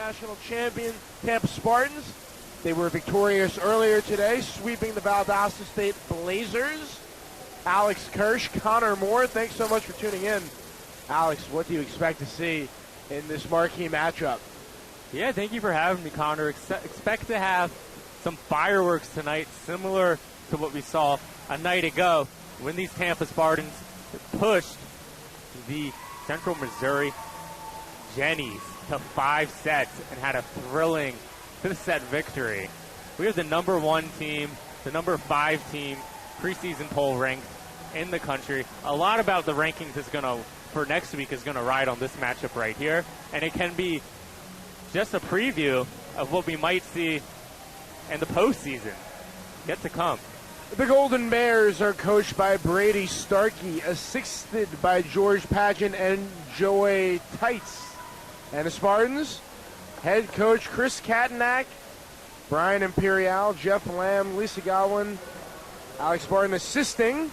national champion Tampa Spartans. They were victorious earlier today, sweeping the Valdosta State Blazers. Alex Kirsch, Connor Moore, thanks so much for tuning in. Alex, what do you expect to see in this marquee matchup? Yeah, thank you for having me, Connor. Expect to have some fireworks tonight, similar to what we saw a night ago when these Tampa Spartans pushed the Central Missouri Jennies to 5 sets and had a thrilling 5th-set victory. We have the number 1 team, the number 5 team, preseason poll ranked in the country. A lot about the rankings for next week is going to ride on this matchup right here, and it can be just a preview of what we might see in the postseason yet to come. The Golden Bears are coached by Brady Starkey, assisted by George Pageant and Joey Tights. And the Spartans, head coach Chris Katanak, Brian Imperial, Jeff Lamb, Lisa Godwin, Alex Spartan assisting,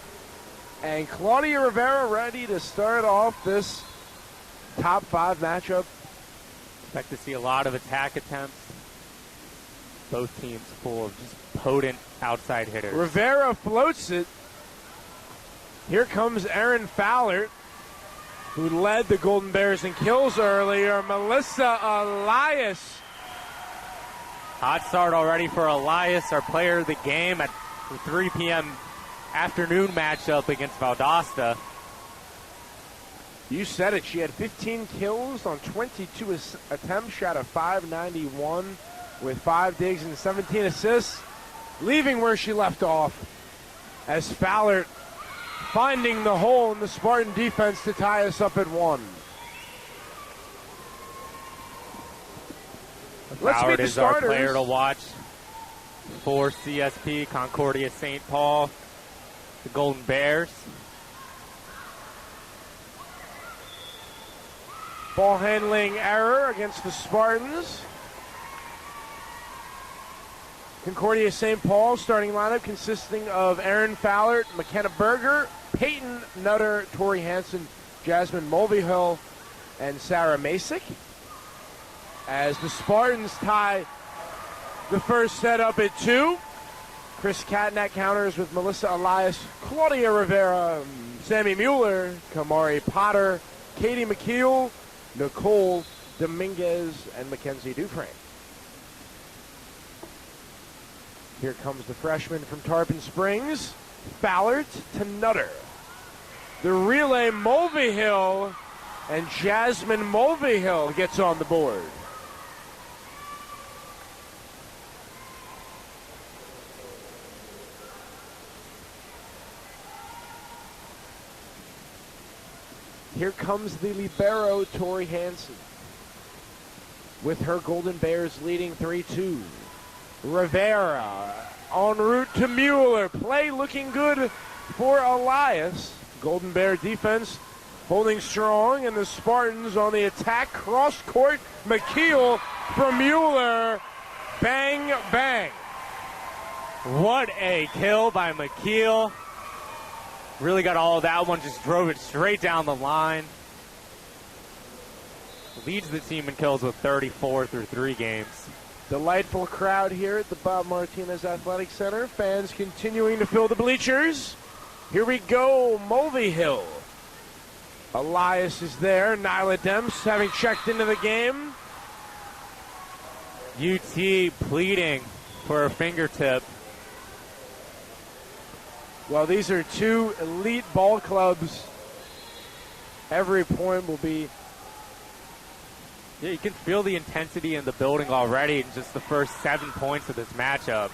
and Claudia Rivera ready to start off this top 5 matchup. Expect to see a lot of attack attempts. Both teams full of just potent outside hitters. Rivera floats it. Here comes Erin Fowler, who led the Golden Bears in kills earlier. Melissa Elias. Hot start already for Elias, our player of the game at the 3 p.m. afternoon matchup against Valdosta. You said it. She had 15 kills on 22 attempts, shot a .591 with 5 digs and 17 assists, leaving where she left off as Fowler finding the hole in the Spartan defense to tie us up at 1. Let's meet the is our starters. Player to watch for CSP, Concordia St. Paul, the Golden Bears. Ball handling error against the Spartans. Concordia St. Paul starting lineup consisting of Erin Fowler, McKenna Berger, Peyton Nutter, Tori Hansen, Jasmine Mulvihill, and Sarah Masick. As the Spartans tie the first set up at 2. Chris Katanak counters with Melissa Elias, Claudia Rivera, Sammy Mueller, Kamari Potter, Katie McKeel, Nicole Dominguez, and Mackenzie Dufresne. Here comes the freshman from Tarpon Springs, Fowler to Nutter. The relay, Mulvihill, and Jasmine Mulvihill gets on the board. Here comes the libero, Tori Hansen, with her Golden Bears leading 3-2. Rivera en route to Mueller. Play looking good for Elias. Golden Bear defense holding strong, and the Spartans on the attack. Cross court, McKeel from Mueller. Bang, bang. What a kill by McKeel. Really got all of that one, just drove it straight down the line. Leads the team in kills with 34 through 3 games. Delightful crowd here at the Bob Martinez Athletic Center. Fans continuing to fill the bleachers. Here we go, Mulvihill. Elias is there. Nyla Demps having checked into the game. UT pleading for a fingertip. Well, these are 2 elite ball clubs. Every point will be... Yeah, you can feel the intensity in the building already in just the first 7 points of this matchup.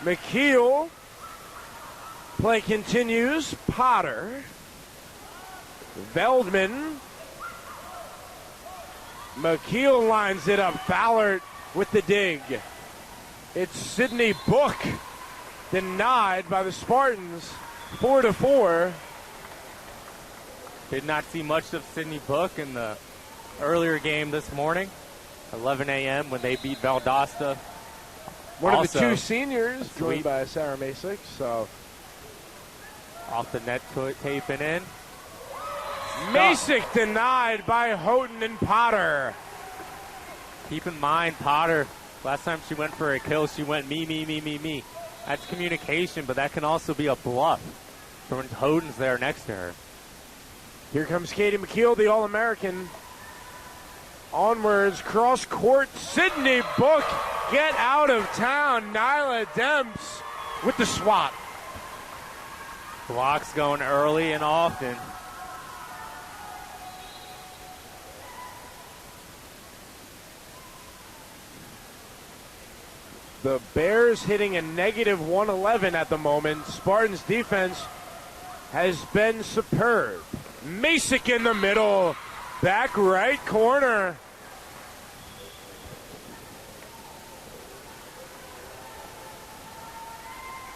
McKeel. Play continues. Potter. Veldman. McKeel lines it up. Fowler with the dig. It's Sydney Book. Denied by the Spartans. 4-4. Did not see much of Sydney Book in the earlier game this morning, 11 a.m. when they beat Valdosta. One also, of the 2 seniors, joined by Sarah Masick. So off the net taping in. Masick denied by Houghton and Potter. Keep in mind, Potter, last time she went for a kill, she went me. That's communication, but that can also be a bluff from when Houghton's there next to her. Here comes Katie McKeel, the All-American. Onwards, cross court, Sydney Book, get out of town. Nyla Demps with the swat. Blocks going early and often. The Bears hitting a negative 111 at the moment. Spartans defense has been superb. Masick in the middle, back right corner.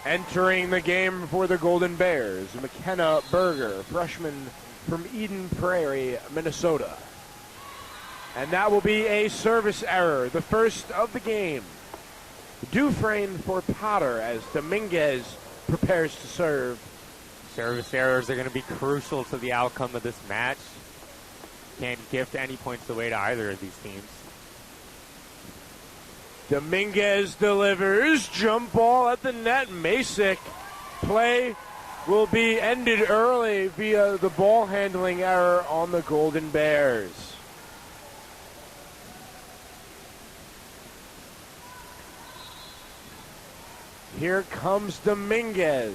Entering the game for the Golden Bears, McKenna Berger, freshman from Eden Prairie, Minnesota. And that will be a service error, the first of the game. Dufresne for Potter as Dominguez prepares to serve. Service errors are going to be crucial to the outcome of this match. Can't gift any points away to either of these teams. Dominguez delivers, jump ball at the net. Masick. Play will be ended early via the ball handling error on the Golden Bears. Here comes Dominguez.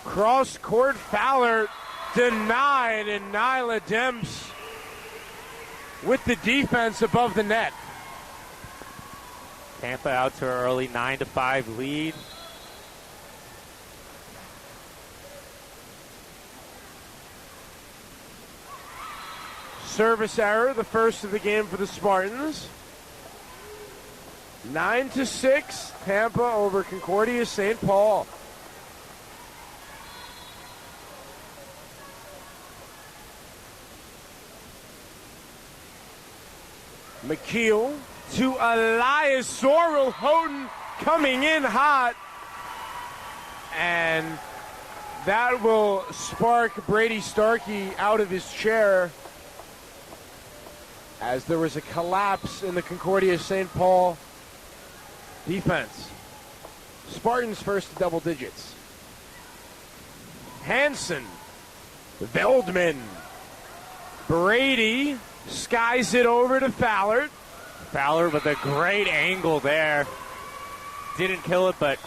Cross court Fowler denied, and Nyla Demps with the defense above the net. Tampa out to an early 9-5 lead. Service error, the first of the game for the Spartans. 9-6, Tampa over Concordia St. Paul. McKeel to Elias Sorrell. Houghton coming in hot. And that will spark Brady Starkey out of his chair, as there was a collapse in the Concordia St. Paul defense. Spartans first to double digits. Hansen, Veldman, Brady skies it over to Fowler. Fowler with a great angle there. Didn't kill it, but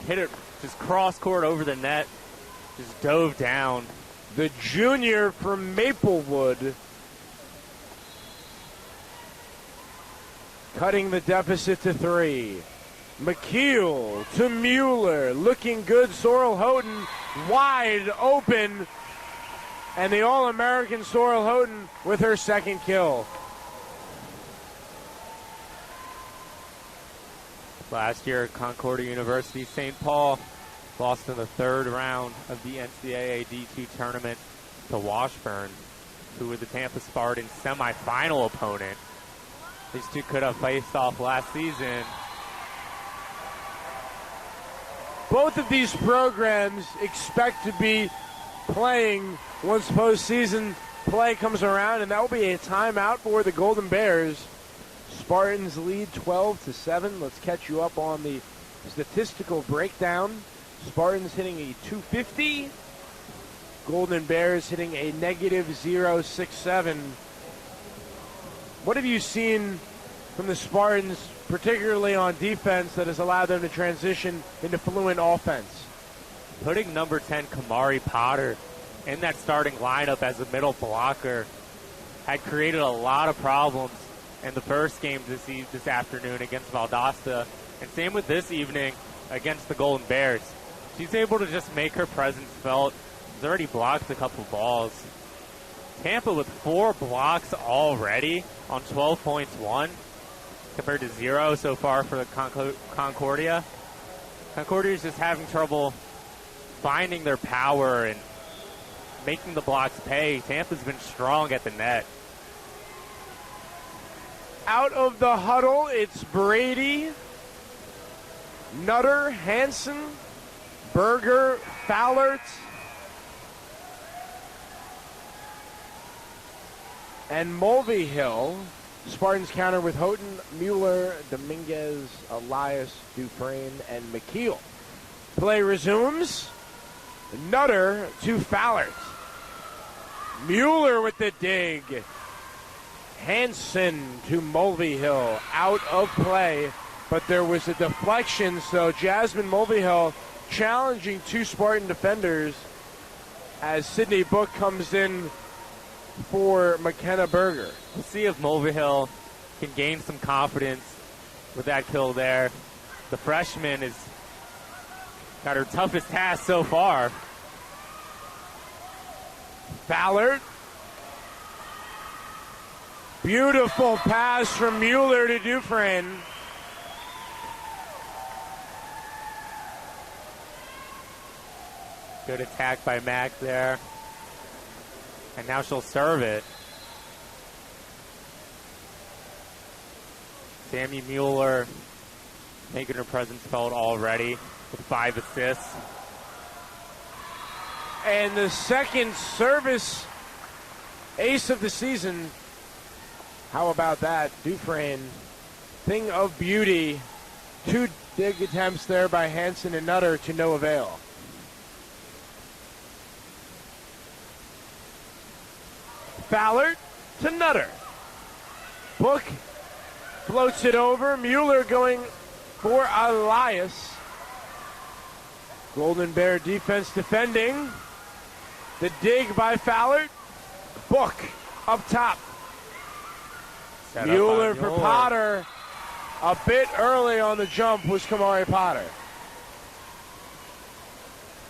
hit it just cross court over the net. Just dove down. The junior from Maplewood cutting the deficit to 3. McKeel to Mueller. Looking good. Sorrell Houghton wide open. And the All-American Sorrell Houghton with her second kill. Last year at Concordia University, St. Paul lost in the third round of the NCAA D2 tournament to Washburn, who were the Tampa Spartans' semifinal opponent. These two could have faced off last season. Both of these programs expect to be playing once postseason play comes around, and that will be a timeout for the Golden Bears. Spartans lead 12-7. Let's catch you up on the statistical breakdown. Spartans hitting a .250. Golden Bears hitting a negative .067. What have you seen from the Spartans, particularly on defense, that has allowed them to transition into fluent offense? Putting number 10 Kamari Potter in that starting lineup as a middle blocker had created a lot of problems in the first game this afternoon against Valdosta, and same with this evening against the Golden Bears. She's able to just make her presence felt. She's already blocked a couple balls. Tampa with 4 blocks already on 12 points won, compared to 0 so far for the Concordia. Concordia is just having trouble finding their power and making the blocks pay. Tampa's been strong at the net. Out of the huddle, it's Brady, Nutter, Hansen, Berger, Fowlert. and Mulvihill. Spartans counter with Houghton, Mueller, Dominguez, Elias, Dufresne, and McKeel. Play resumes. Nutter to Fallert. Mueller with the dig. Hansen to Mulvihill. Out of play, but there was a deflection, so Jasmine Mulvihill challenging two Spartan defenders as Sydney Book comes in for McKenna Berger. We'll see if Mulvihill can gain some confidence with that kill there. The freshman has got her toughest task so far. Fallert. Beautiful pass from Mueller to Dufresne. Good attack by Mack there. And now she'll serve it. Sammy Mueller making her presence felt already with 5 assists. And the second service ace of the season. How about that? Dufresne, thing of beauty. 2 dig attempts there by Hansen and Nutter to no avail. Fallert to Nutter. Book floats it over. Mueller going for Elias. Golden Bear defense defending. The dig by Fallert. Book up top. Mueller for Potter. A bit early on the jump was Kamari Potter.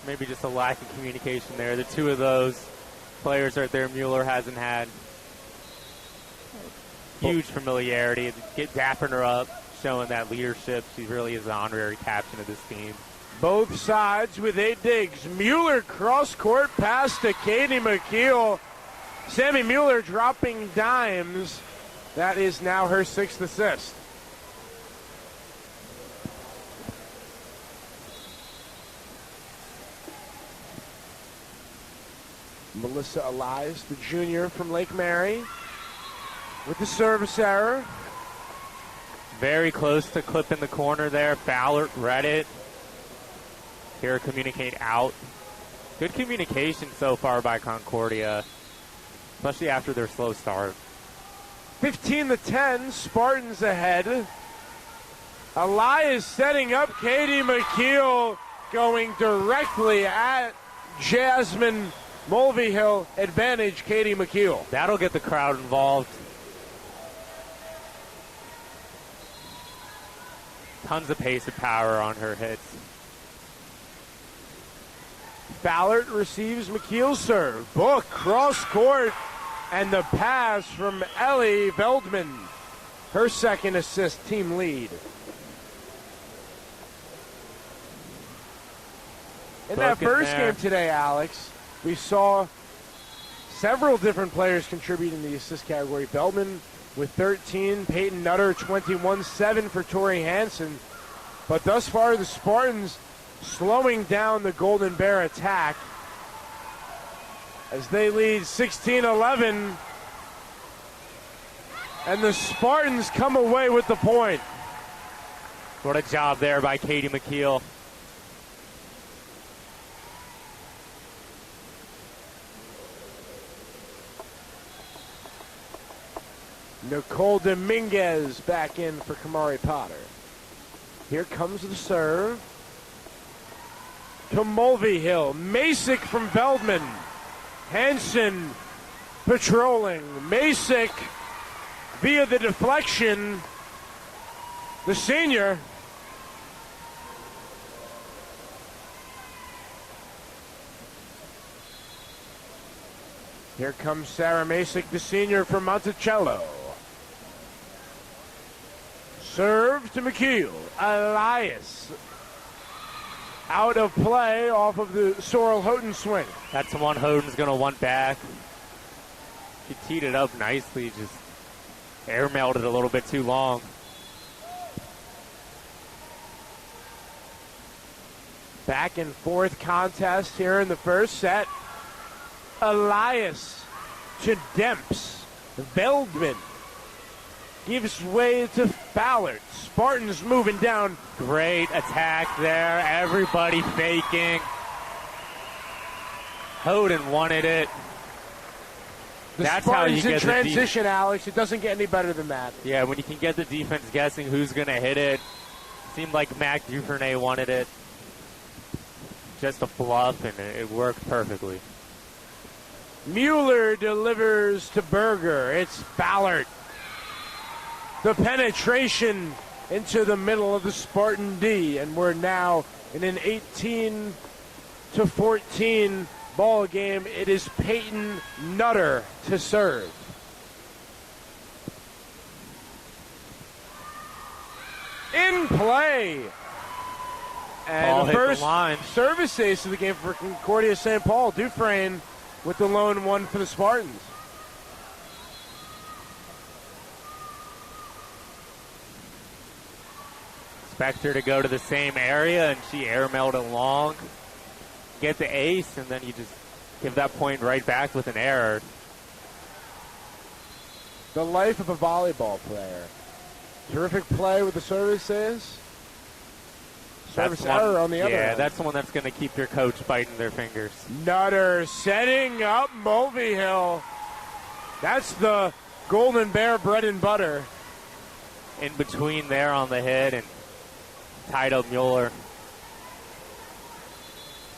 Maybe just a lack of communication there. The two of those players right there Mueller hasn't had. Huge familiarity. Dapping her up, showing that leadership. She really is the honorary captain of this team. Both sides with 8 digs. Mueller cross-court pass to Katie McKeel. Sammy Mueller dropping dimes. That is now her 6th assist. Melissa Elias, the junior from Lake Mary, with the service error. Very close to clipping the corner there. Fallert read it. Here, communicate out. Good communication so far by Concordia, especially after their slow start. 15-10, Spartans ahead. Elias setting up Katie McKeel, going directly at Jasmine Mulvihill. Advantage, Katie McKeel. That'll get the crowd involved. Tons of pace and power on her hits. Fallert receives McKeel's serve. Book cross court, and the pass from Ellie Veldman. Her 2nd assist, team lead. In that first game today, Alex, we saw several different players contribute in the assist category. Veldman with 13, Peyton Nutter 21, 7 for Tori Hansen. But thus far, the Spartans slowing down the Golden Bear attack as they lead 16-11. And the Spartans come away with the point. What a job there by Katie McKeel. Nicole Dominguez back in for Kamari Potter. Here comes the serve to Mulvihill. Masick from Veldman. Hansen patrolling. Masick via the deflection. The senior. Here comes Sarah Masick, the senior from Monticello. Serve to McKeel. Elias. Out of play off of the Sorrel Houghton swing. That's the one Houghton's going to want back. She teed it up nicely, just airmailed it a little bit too long. Back and forth contest here in the first set. Elias to Demps. Veldman gives way to Fallert. Spartans moving down. Great attack there. Everybody faking. Hoden wanted it. That's how you get in transition, Alex. It doesn't get any better than that. Yeah, when you can get the defense guessing who's going to hit it. Seemed like Mac Duvernay wanted it. Just a bluff, and it worked perfectly. Mueller delivers to Berger. It's Fallert. The penetration into the middle of the Spartan D, and we're now in an 18-14 ball game. It is Peyton Nutter to serve. In play. And the first service ace of the game for Concordia St. Paul. Dufresne with the lone one for the Spartans. Expect her to go to the same area, and she airmailed it long. Get the ace, and then you just give that point right back with an error. The life of a volleyball player. Terrific play with the service ace. Service error on the other end. Yeah, that's the one that's going to keep your coach biting their fingers. Nutter setting up Mulvihill. That's the Golden Bear bread and butter. In between there on the hit and tied up Mueller.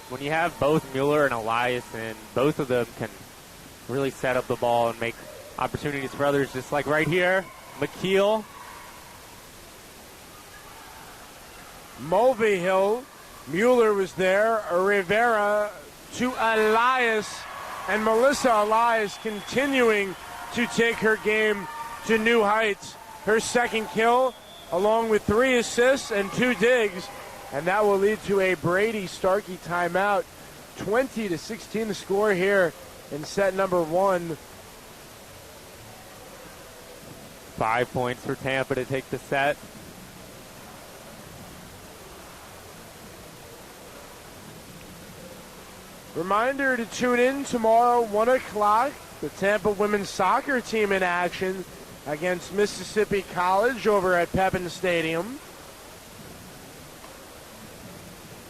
When you have both Mueller and Eliason, both of them can really set up the ball and make opportunities for others, just like right here. McKeel. Mulvihill, Mueller was there, Rivera to Elias, and Melissa Elias continuing to take her game to new heights. Her second kill, along with 3 assists and 2 digs, and that will lead to a Brady Starkey timeout. 20-16 the score here in set number 1. 5 points for Tampa to take the set. Reminder to tune in tomorrow, 1 o'clock. The Tampa women's soccer team in action against Mississippi College over at Pepin Stadium.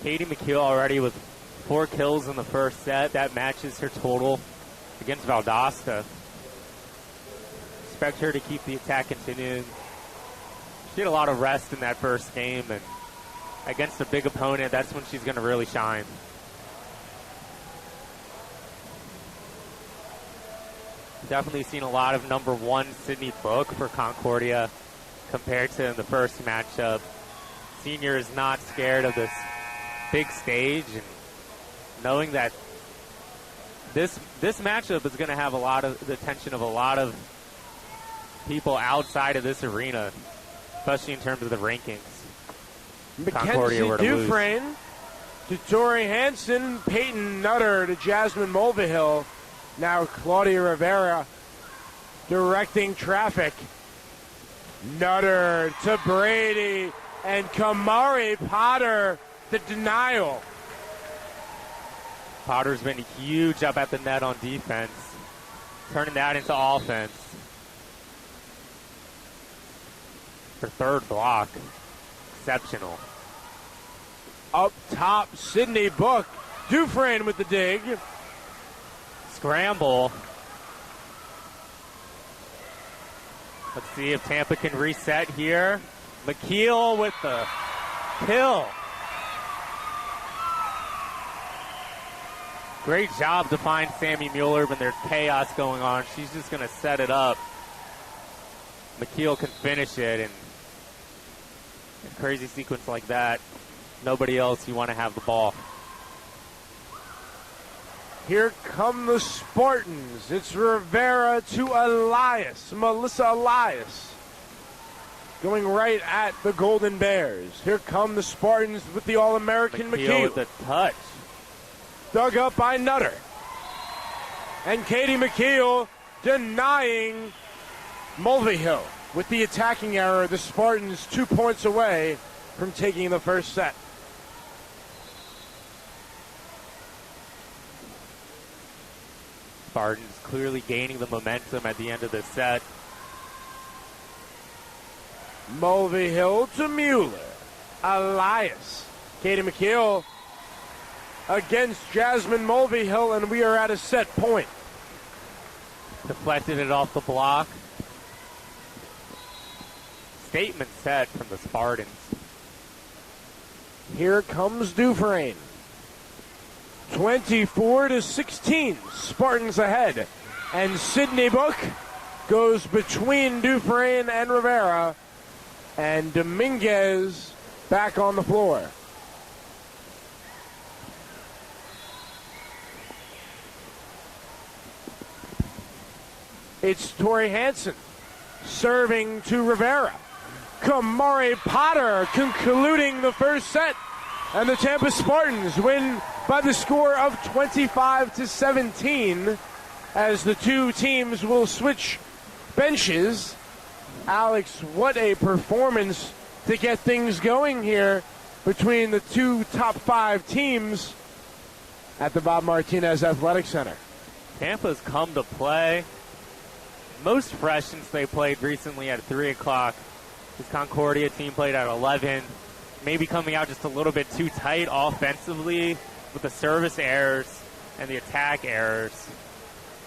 Katie McKeel already with 4 kills in the first set. That matches her total against Valdosta. Expect her to keep the attack continuing. She had a lot of rest in that first game, and against a big opponent, that's when she's going to really shine. Definitely seen a lot of number 1 Sydney Book for Concordia compared to in the first matchup. Senior is not scared of this big stage, and knowing that this matchup is going to have a lot of the attention of a lot of people outside of this arena, especially in terms of the rankings. Mackenzie Dufresne to Tori Hansen, Peyton Nutter to Jasmine Mulvihill. Now Claudia Rivera directing traffic. Nutter to Brady, and Kamari Potter, the denial. Potter's been huge up at the net on defense, turning that into offense. Her third block, exceptional. Up top, Sydney Book. Dufresne with the dig. Scramble. Let's see if Tampa can reset here. McKeel with the kill. Great job to find Sammy Mueller when there's chaos going on. She's just going to set it up. McKeel can finish it, and a crazy sequence like that, nobody else, you want to have the ball. Here come the Spartans. It's Rivera to Elias. Melissa Elias going right at the Golden Bears. Here come the Spartans with the All-American McKeel. With the touch. Dug up by Nutter. And Katie McKeel denying Mulvihill with the attacking error. The Spartans 2 points away from taking the first set. Spartans clearly gaining the momentum at the end of the set. Mulvihill to Mueller. Elias. Katie McKeel against Jasmine Mulvihill, and we are at a set point. Deflected it off the block. Statement set from the Spartans. Here comes Dufresne. 24-16. Spartans ahead. And Sydney Book goes between Dufresne and Rivera. And Dominguez back on the floor. It's Tori Hansen serving to Rivera. Kamari Potter concluding the first set. And the Tampa Spartans win by the score of 25-17 as the two teams will switch benches. Alex, what a performance to get things going here between the two top 5 teams at the Bob Martinez Athletic Center. Tampa's come to play most fresh since they played recently at 3 o'clock. This Concordia team played at 11. Maybe coming out just a little bit too tight offensively with the service errors and the attack errors.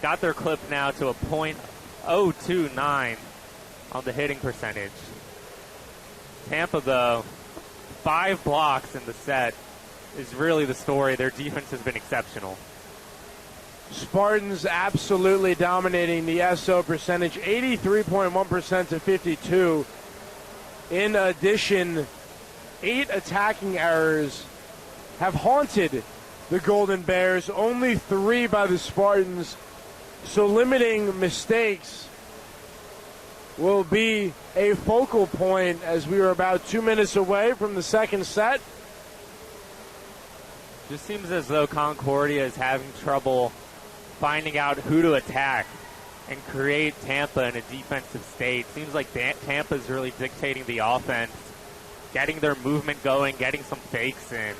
Got their clip now to a .029 on the hitting percentage. Tampa, though, 5 blocks in the set is really the story. Their defense has been exceptional. Spartans absolutely dominating the SO percentage, 83.1% to 52. In addition, 8 attacking errors have haunted the Golden Bears, only 3 by the Spartans. So limiting mistakes will be a focal point as we are about 2 minutes away from the second set. Just seems as though Concordia is having trouble finding out who to attack and create Tampa in a defensive state. Seems like Tampa is really dictating the offense, getting their movement going, getting some fakes in,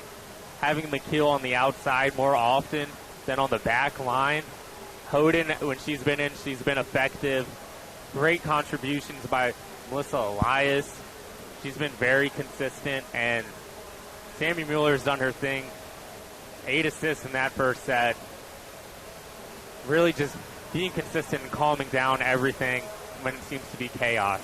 having McKeel on the outside more often than on the back line. Hoden, when she's been in, she's been effective. Great contributions by Melissa Elias. She's been very consistent, and Sammy Mueller's done her thing. 8 assists in that first set. Really just being consistent and calming down everything when it seems to be chaos.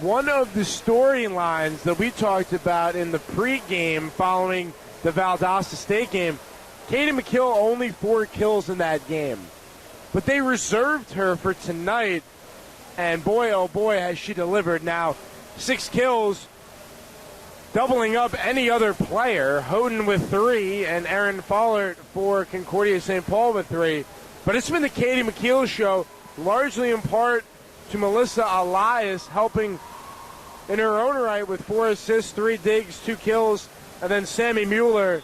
One of the storylines that we talked about in the pregame following the Valdosta State game, Katie McKeel only 4 kills in that game. But they reserved her for tonight, and boy, oh boy, has she delivered. Now, 6 kills, doubling up any other player. Hoden with 3, and Erin Follert for Concordia St. Paul with 3. But it's been the Katie McKeel show, largely in part to Melissa Elias, helping in her own right with 4 assists, 3 digs, 2 kills, and then Sammy Mueller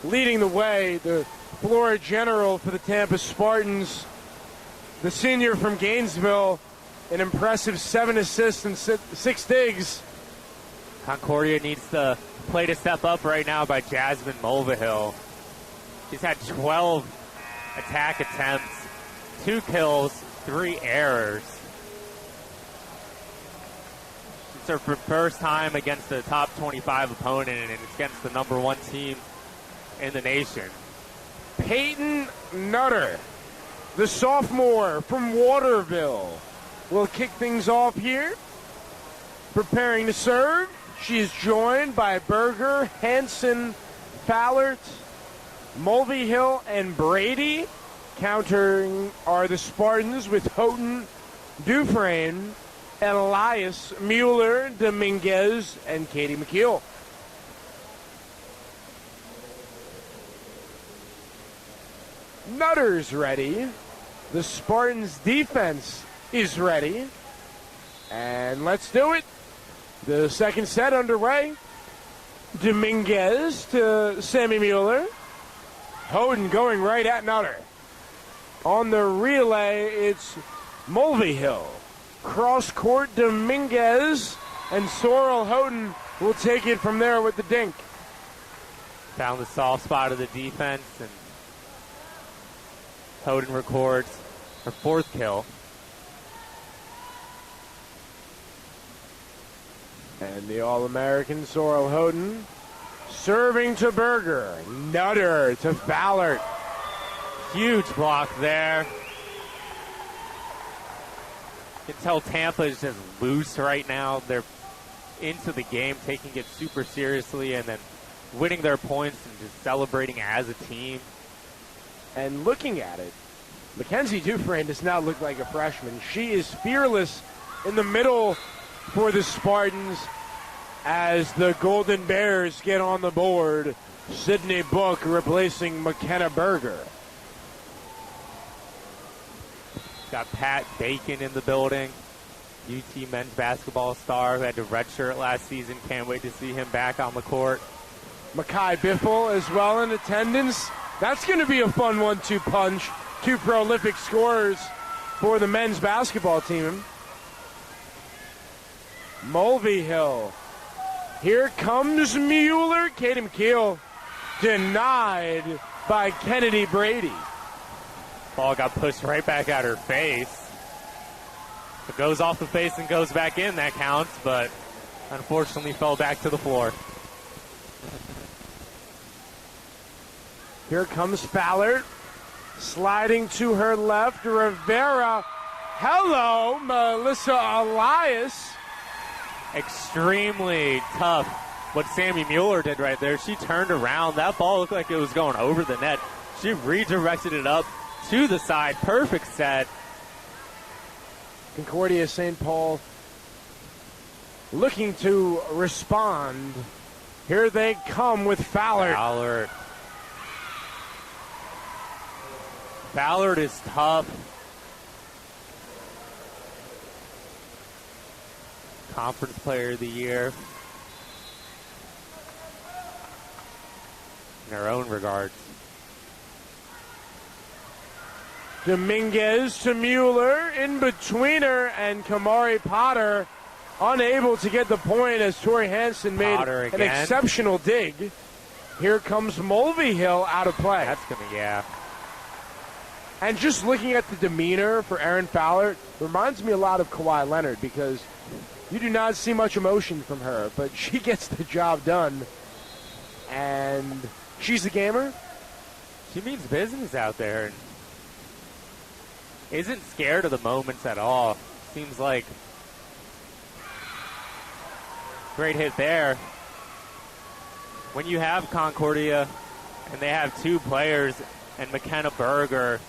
leading the way, the floor general for the Tampa Spartans. The senior from Gainesville, an impressive 7 assists and 6 digs. Concordia needs the play to step up right now by Jasmine Mulvihill. She's had 12 attack attempts, 2 kills, 3 errors. It's her first time against a top 25 opponent, and it's against the number 1 team in the nation. Peyton Nutter, the sophomore from Waterville, will kick things off here. Preparing to serve. She is joined by Berger, Hansen, Fallert, Mulvihill, and Brady. Countering are the Spartans with Houghton, Dufresne, Elias, Mueller, Dominguez, and Katie McKeel. Nutter's ready. The Spartans' defense is ready. And let's do it. The second set underway. Dominguez to Sammy Mueller. Hoden going right at Nutter. On the relay, it's Mulvihill. Cross court, Dominguez, and Sorrel Hoden will take it from there with the dink. Found the soft spot of the defense and Houghton records her 4th kill. And the All-American Sorrel Houghton serving to Berger. Nutter to Fowler. Huge block there. You can tell Tampa is just loose right now. They're into the game, taking it super seriously, and then winning their points and just celebrating as a team. And looking at it, Mackenzie Dufresne does not look like a freshman. She is fearless in the middle for the Spartans as the Golden Bears get on the board. Sydney Book replacing McKenna Berger. Got Pat Bacon in the building, UT men's basketball star who had to redshirt last season. Can't wait to see him back on the court. Makai Biffle as well in attendance. That's going to be a fun 1-2 punch. 2 prolific scorers for the men's basketball team. Mulvihill. Here comes Mueller. Katie McKeel denied by Kennedy Brady. Ball got pushed right back at her face. It goes off the face and goes back in. That counts, but unfortunately fell back to the floor. Here comes Fowler. Sliding to her left, Rivera. Hello, Melissa Elias. Extremely tough what Sammy Mueller did right there. She turned around. That ball looked like it was going over the net. She redirected it up to the side. Perfect set. Concordia St. Paul looking to respond. Here they come with Fowler. Ballard is tough. Conference Player of the Year. In her own regards. Dominguez to Mueller. In between her and Kamari Potter. Unable to get the point as Tori Hansen made an exceptional dig. Here comes Mulvihill out of play. That's going to, yeah. And just looking at the demeanor for Erin Fowler reminds me a lot of Kawhi Leonard because you do not see much emotion from her, but she gets the job done. And she's a gamer. She means business out there and isn't scared of the moments at all. Seems like great hit there. When you have Concordia and they have 2 players and McKenna Berger,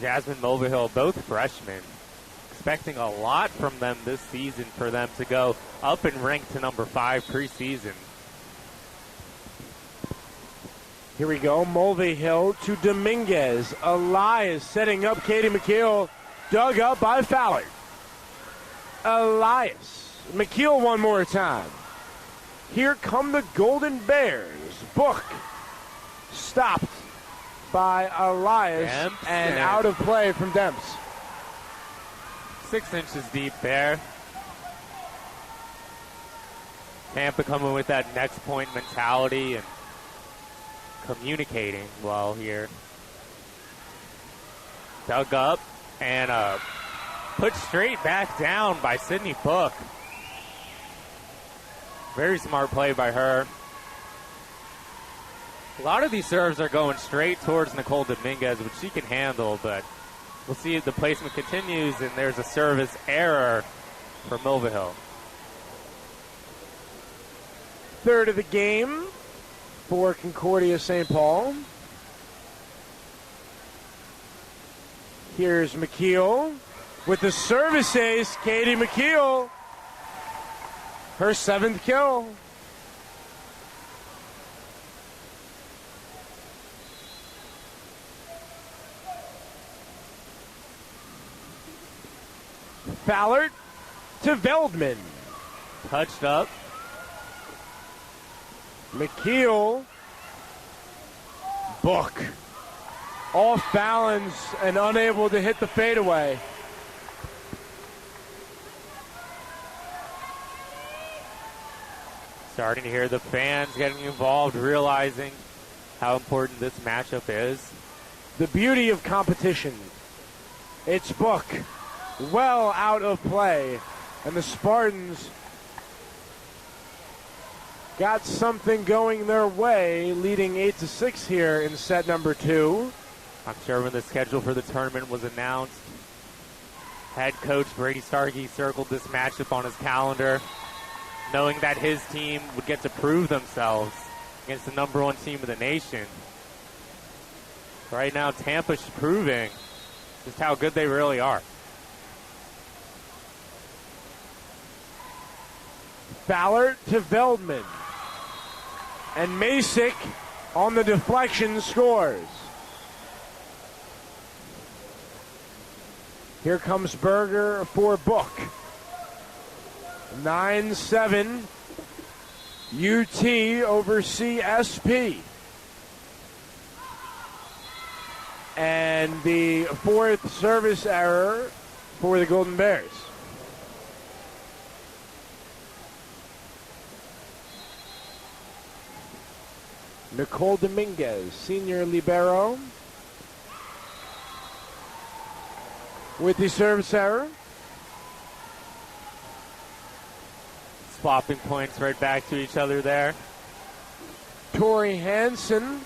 Jasmine Mulvihill, both freshmen, expecting a lot from them this season for them to go up and rank to number 5 preseason. Here we go, Mulvihill to Dominguez. Elias setting up Katie McKeel, dug up by Fowler. Elias. McKeel one more time. Here come the Golden Bears. Book stopped by Elias Dempsey. And out of play from Demps. 6 inches deep there. Tampa coming with that next point mentality and communicating well here. Dug up and put straight back down by Sydney Book. Very smart play by her. A lot of these serves are going straight towards Nicole Dominguez, which she can handle, but we'll see if the placement continues, and there's a service error for Mulvihill. Third of the game for Concordia St. Paul. Here's McKeel with the service ace. Katie McKeel, her 7th kill. Fowler to Veldman. Touched up. McKeel. Book. Off balance and unable to hit the fadeaway. Starting to hear the fans getting involved, realizing how important this matchup is. the beauty of competition. It's Book well out of play, and the Spartans got something going their way, leading 8-6 here in set number 2. I'm sure when the schedule for the tournament was announced, head coach Brady Starkey circled this matchup on his calendar, knowing that his team would get to prove themselves against the number 1 team of the nation. Right now, Tampa's proving just how good they really are. Fowler to Veldman. And Masick on the deflection scores. Here comes Berger for Book. 9-7 UT over CSP. And the 4th service error for the Golden Bears. Nicole Dominguez, senior libero, with the service error. Swapping points right back to each other there. Tori Hansen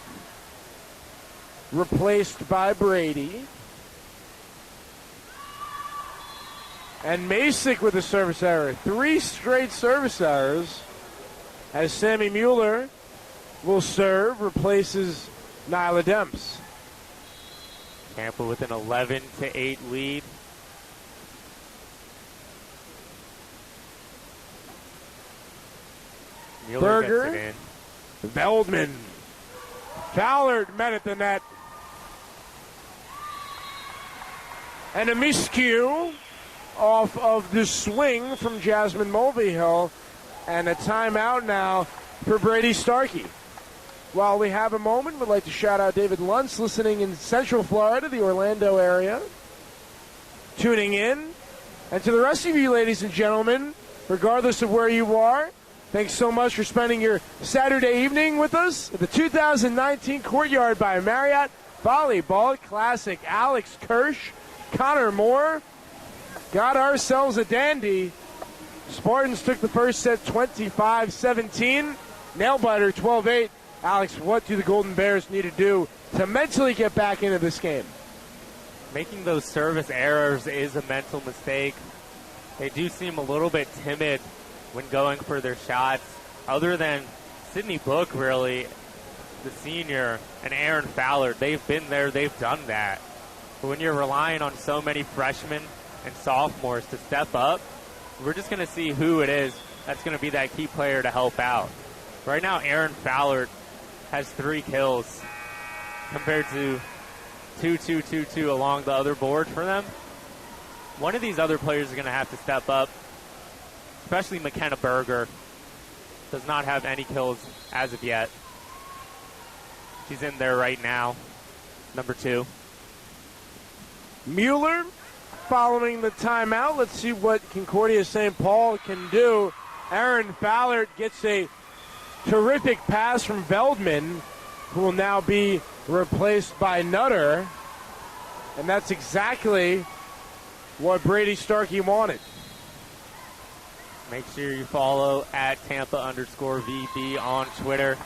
replaced by Brady. And Masick with a service error. 3 straight service errors as Sammy Mueller will serve, replaces Nyla Demps. Tampa with an 11-8 lead. Mueller Berger, gets it in. Veldman, Fowler met at the net. And a miscue off of the swing from Jasmine Mulvihill. And a timeout now for Brady Starkey. While we have a moment, we'd like to shout out David Luntz, listening in Central Florida, the Orlando area, tuning in. And to the rest of you, ladies and gentlemen, regardless of where you are, thanks so much for spending your Saturday evening with us at the 2019 Courtyard by Marriott Volleyball Classic. Alex Kirsch, Connor Moore, got ourselves a dandy. Spartans took the first set 25-17. Nail-biter 12-8. Alex, what do the Golden Bears need to do to mentally get back into this game? Making those service errors is a mental mistake. They do seem a little bit timid when going for their shots. Other than Sydney Book, really, the senior, and Aaron Fowler, they've been there, they've done that. But when you're relying on so many freshmen and sophomores to step up, we're just going to see who it is that's going to be that key player to help out. Right now, Aaron Fowler has 3 kills compared to 2 along the other board for them. One of these other players is going to have to step up, especially McKenna Berger. Does not have any kills as of yet. She's in there right now, number 2. Mueller following the timeout. Let's see what Concordia St. Paul can do. Aaron Fowler gets a terrific pass from Veldman, who will now be replaced by Nutter. And that's exactly what Brady Starkey wanted. Make sure you follow at Tampa_VB on Twitter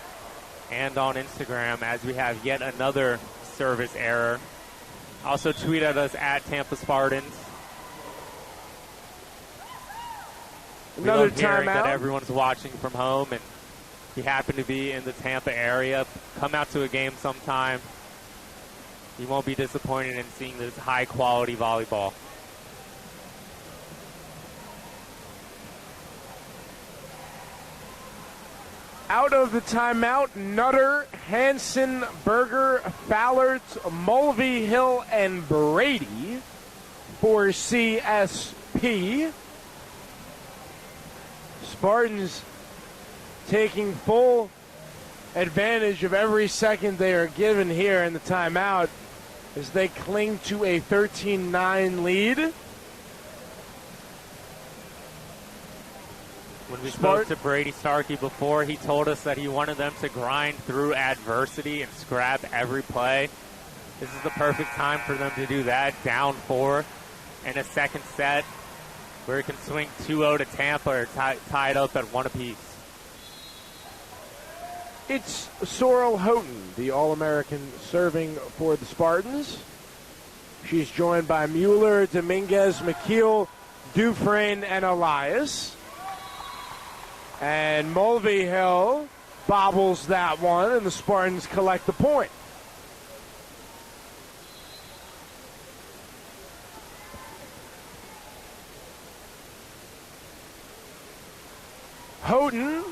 and on Instagram, as we have yet another service error. Also tweet at us at Tampa Spartans. Another we love hearing timeout. that everyone's watching from home, and if you happen to be in the Tampa area, come out to a game sometime. You won't be disappointed in seeing this high-quality volleyball. Out of the timeout, Nutter, Hansen, Berger, Fowler, Mulvihill, and Brady for CSP. Spartans taking full advantage of every second they are given here in the timeout as they cling to a 13-9 lead. When we spoke to Brady Starkey before, he told us that he wanted them to grind through adversity and scrap every play. This is the perfect time for them to do that. Down 4 in a second set where it can swing 2-0 to Tampa or tied up at 1 apiece. It's Sorrel Houghton, the All-American, serving for the Spartans. She's joined by Mueller, Dominguez, McKeel, Dufresne, and Elias. And Mulvihill bobbles that one, and the Spartans collect the point. Houghton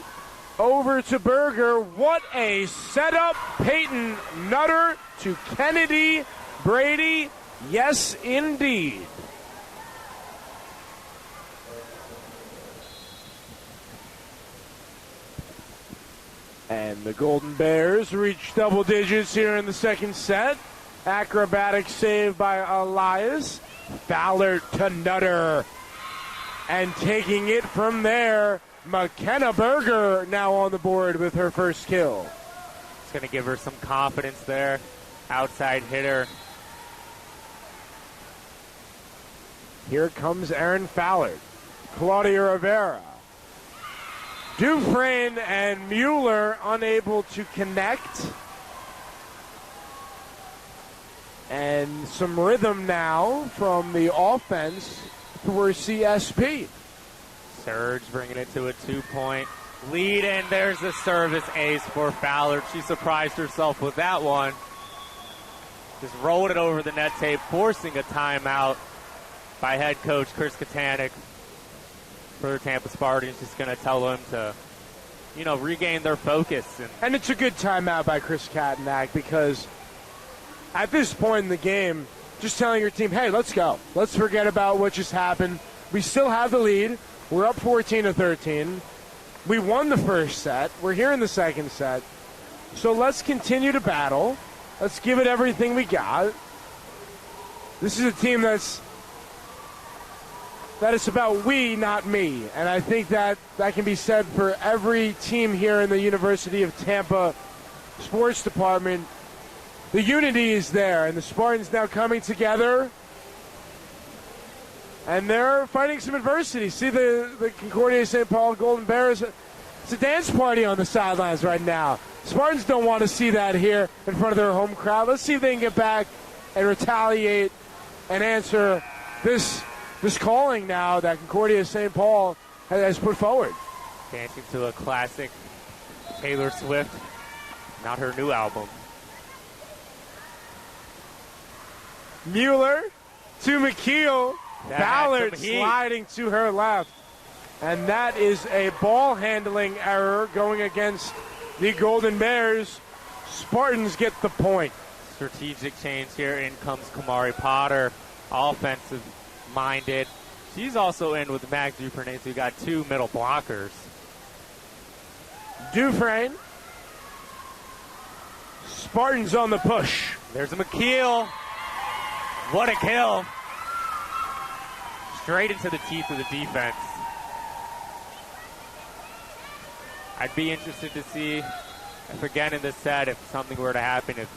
over to Berger. What a setup. Peyton Nutter to Kennedy Brady. Yes, indeed. And the Golden Bears reach double digits here in the second set. Acrobatic save by Elias. Ballard to Nutter. And taking it from there, McKenna Berger now on the board with her first kill. It's going to give her some confidence there. Outside hitter. Here comes Erin Fallard. Claudia Rivera. Dufresne and Mueller unable to connect. And some rhythm now from the offense for CSP. Surge bringing it to a 2-point lead, and there's the service ace for Fallard. She surprised herself with that one. Just rolled it over the net tape, forcing a timeout by head coach Chris Katanik for the Tampa Spartans. Just going to tell them to, regain their focus. And it's a good timeout by Chris Katanik because at this point in the game, just telling your team, hey, let's go. Let's forget about what just happened. We still have the lead. We're up 14-13. We won the first set. We're here in the second set. So let's continue to battle. Let's give it everything we got. This is a team that it's about we, not me. And I think that can be said for every team here in the University of Tampa sports department. The unity is there, and the Spartans now coming together. And they're fighting some adversity. See the Concordia St. Paul Golden Bears. It's a dance party on the sidelines right now. Spartans don't want to see that here in front of their home crowd. Let's see if they can get back and retaliate and answer this calling now that Concordia St. Paul has put forward. Dancing to a classic Taylor Swift, not her new album. Mueller to McKeel. Ballard sliding to her left. And that is a ball handling error going against the Golden Bears. Spartans get the point. Strategic change here. In comes Kamari Potter, offensive minded. She's also in with Mag Dufresne, so you got 2 middle blockers. Dufresne. Spartans on the push. There's a McKeel. What a kill. Straight into the teeth of the defense. I'd be interested to see if again in this set, if something were to happen, if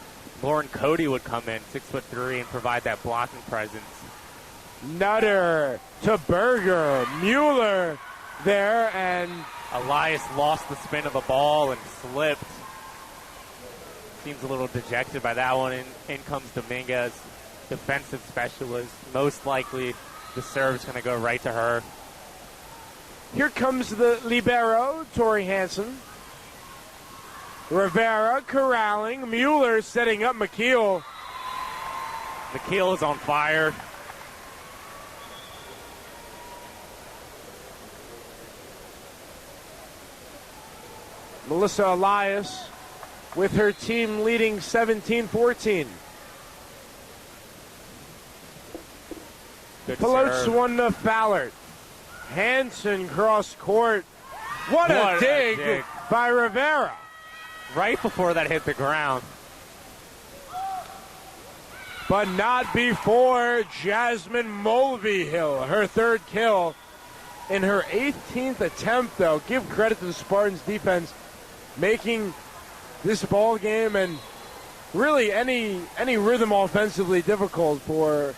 Lauren Cody would come in, 6'3", and provide that blocking presence. Nutter to Berger. Mueller there, and Elias lost the spin of the ball and slipped. Seems a little dejected by that one. In comes Dominguez, defensive specialist. Most likely the serve's going to go right to her. Here comes the libero, Tori Hansen. Rivera corralling. Mueller setting up McKeel. McKeel is on fire. Melissa Elias with her team leading 17-14. Floats one to Fallard. Hansen cross court. What a dig by Rivera. Right before that hit the ground. But not before Jasmine Mulvihill. Her third kill in her 18th attempt, though. Give credit to the Spartans defense making this ball game and really any rhythm offensively difficult for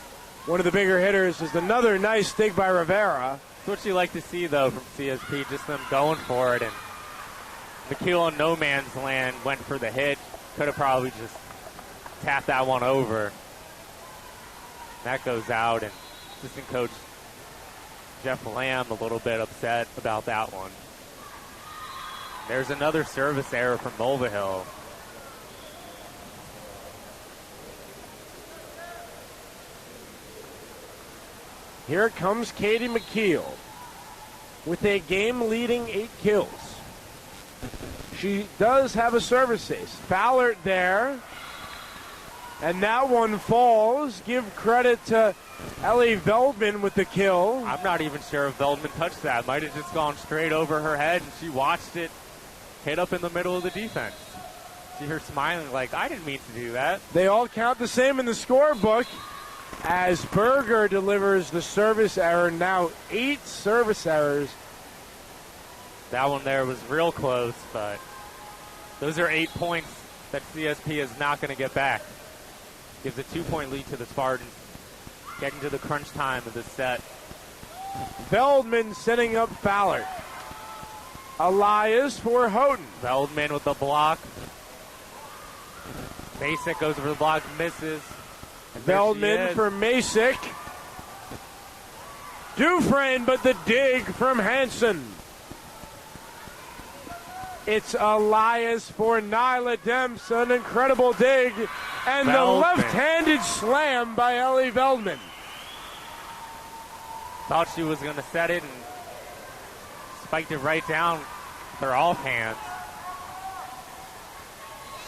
one of the bigger hitters. Is another nice dig by Rivera. That's what you like to see, though, from CSP, just them going for it. And McKeel in no man's land went for the hit. Could have probably just tapped that one over. That goes out, and assistant coach Jeff Lamb a little bit upset about that one. There's another service error from Mulvihill. Here comes Katie McKeel with a game-leading 8 kills. She does have a service ace. Fowler there. And that one falls. Give credit to Ellie Veldman with the kill. I'm not even sure if Veldman touched that. Might have just gone straight over her head, and she watched it hit up in the middle of the defense. See her smiling like, I didn't mean to do that. They all count the same in the scorebook as Berger delivers the service error. Now 8 service errors. That one there was real close, but those are 8 points that CSP is not going to get back. Gives a 2-point lead to the Spartans. Getting to the crunch time of this set. Veldman setting up Fowler. Elias for Houghton. Veldman with the block. Masick goes over the block, misses. Veldman for Masick. Dufresne, but the dig from Hansen. It's Elias for Nyla Demps, an incredible dig, and the left-handed slam by Ellie Veldman. Thought she was going to set it and spiked it right down with her offhand.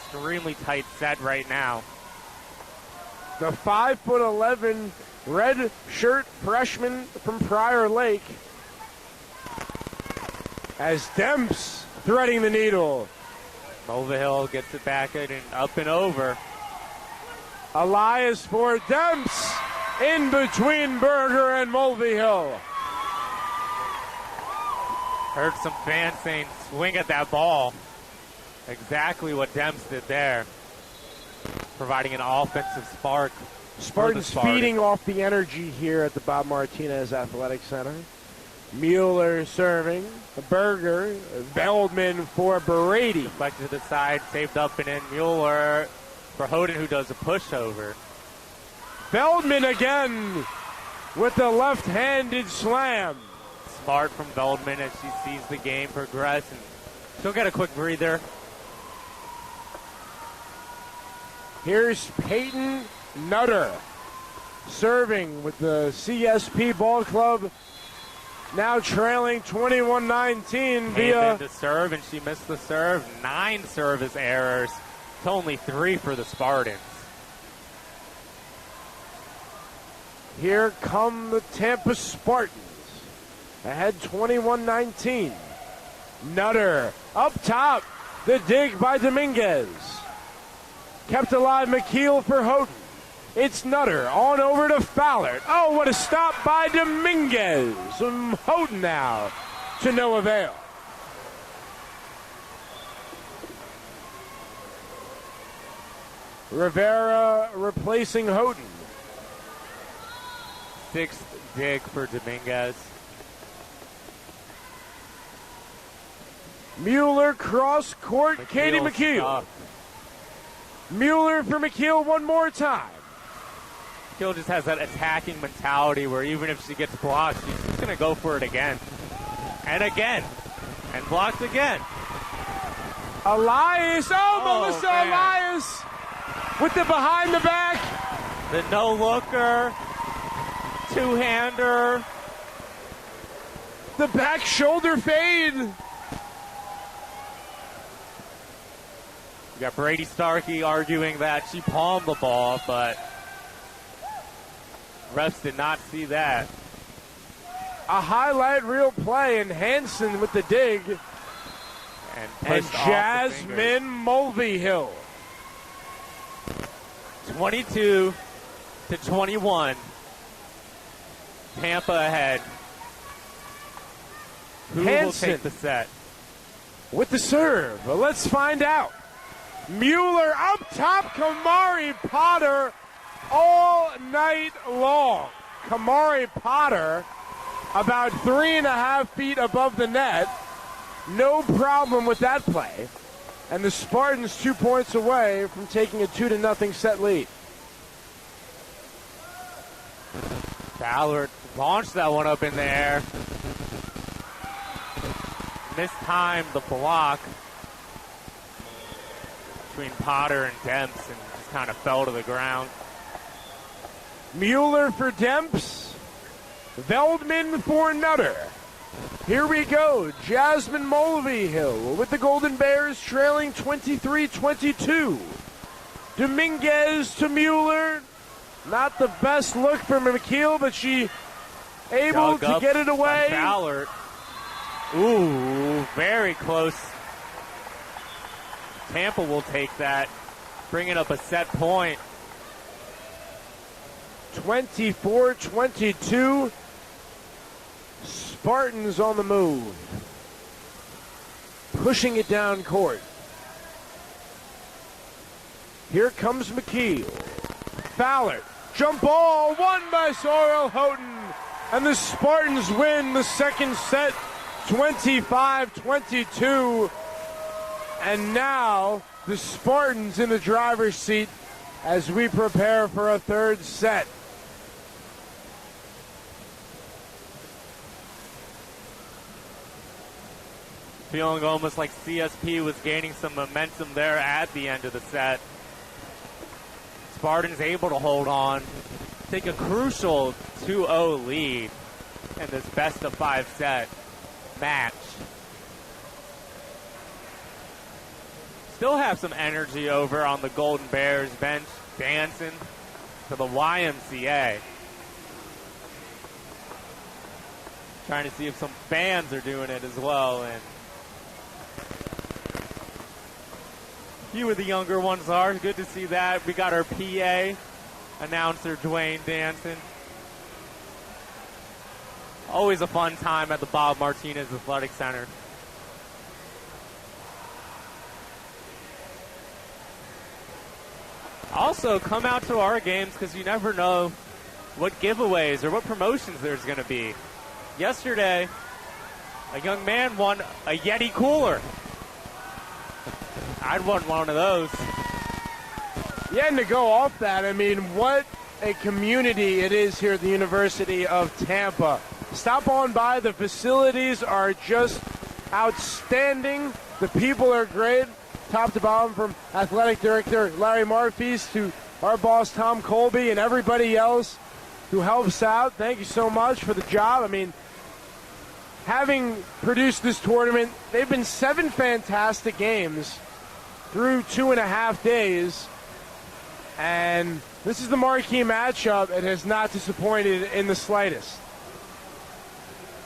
Extremely tight set right now. The 5'11" red shirt freshman from Prior Lake as Demps threading the needle. Mulvihill gets it back and up and over. Elias for Demps in between Berger and Mulvihill. Heard some fans saying swing at that ball. Exactly what Demps did there. Providing an offensive spark. Spartans feeding off the energy here at the Bob Martinez Athletic Center. Mueller serving. Berger. Veldman for Brady. Deflected to the side, saved up and in. Mueller for Houghton, who does a pushover. Veldman again with the left-handed slam. Smart from Veldman as she sees the game progress. And she'll get a quick breather. Here's Peyton Nutter serving with the CSP Ball Club. Now trailing 21-19 via the serve, and she missed the serve. 9 service errors to only 3 for the Spartans. Here come the Tampa Spartans. Ahead 21-19. Nutter up top. The dig by Dominguez. Kept alive McKeel for Houghton. It's Nutter on over to Fowler. Oh, what a stop by Dominguez. Houghton now to no avail. Rivera replacing Houghton. 6th dig for Dominguez. Mueller cross court. Katie McKeel. Stuck. Mueller for McKeel one more time. McKeel just has that attacking mentality where even if she gets blocked, she's just going to go for it again. And again. And blocked again. Elias. Melissa man. Elias with the behind the back. The no-looker. Two-hander. The back shoulder fade. You got Brady Starkey arguing that she palmed the ball, but refs did not see that. A highlight reel play, and Hansen with the dig. And Jasmine Mulvihill. 22-21. Tampa ahead. Who will Hansen take the set? with the serve. Well, let's find out. Mueller up top, Kamari Potter all night long. Kamari Potter about 3.5 feet above the net. No problem with that play. And the Spartans 2 points away from taking a 2-0 set lead. Ballard launched that one up in the air. Mistimed the block between Potter and Demps and just kind of fell to the ground. Mueller for Demps. Veldman for Nutter. Here we go. Jasmine Mulvihill with the Golden Bears trailing 23-22. Dominguez to Mueller. Not the best look for McKeel, but she able to get it away. Ballard. Ooh, very close. Tampa will take that, bringing up a set point. 24-22. Spartans on the move. Pushing it down court. Here comes McKeel. Fowler. Jump ball won by Sorrel Houghton. And the Spartans win the second set 25-22. And now the Spartans in the driver's seat as we prepare for a third set. Feeling almost like CSP was gaining some momentum there at the end of the set. Spartans able to hold on, take a crucial 2-0 lead in this best-of-5 set match. Still have some energy over on the Golden Bears bench, dancing to the YMCA. Trying to see if some fans are doing it as well, and a few of the younger ones are. Good to see that. We got our PA announcer, Dwayne, dancing. Always a fun time at the Bob Martinez Athletic Center. Also, come out to our games because you never know what giveaways or what promotions there's going to be. Yesterday, a young man won a Yeti cooler. I'd want one of those. Yeah, and to go off that, I mean, what a community it is here at the University of Tampa. Stop on by. The facilities are just outstanding. The people are great, top to bottom, from athletic director Larry Marfis to our boss Tom Colby and everybody else who helps out. Thank you so much for the job. I mean, having produced this tournament, they've been 7 fantastic games through 2.5 days, and this is the marquee matchup. It has not disappointed in the slightest.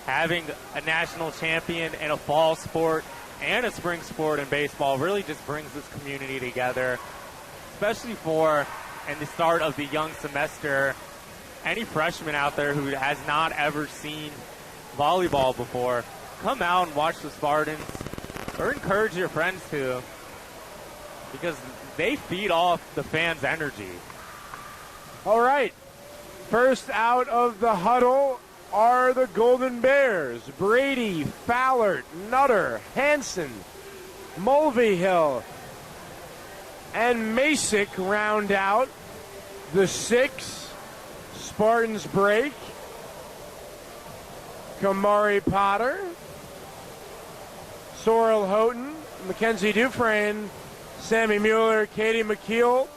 Having a national champion in a fall sport and a spring sport in baseball really just brings this community together, especially for in the start of the young semester. Any freshman out there who has not ever seen volleyball before, come out and watch the Spartans, or encourage your friends to, because they feed off the fans' energy. All right, first out of the huddle are the Golden Bears. Brady, Fowler, Nutter, Hansen, Mulvihill, and Masick round out the 6. Spartans break. Kamari Potter, Sorrel Houghton, Mackenzie Dufresne, Sammy Mueller, Katie McKeel.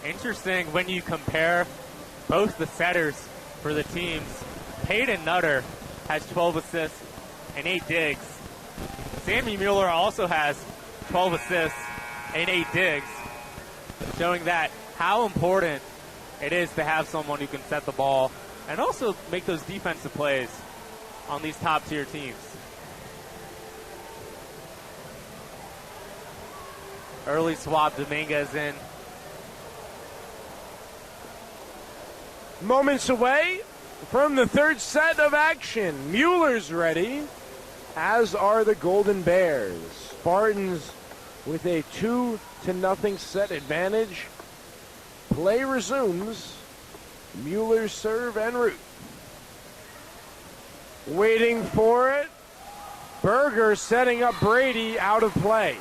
Interesting when you compare both the setters for the teams. Peyton Nutter has 12 assists and 8 digs. Sammy Mueller also has 12 assists and 8 digs, showing that how important it is to have someone who can set the ball and also make those defensive plays on these top-tier teams. Early swap, Dominguez in. Moments away from the third set of action. Mueller's ready, as are the Golden Bears. Spartans with a 2-0 set advantage. Play resumes. Mueller's serve en route. Waiting for it. Berger setting up Brady, out of play.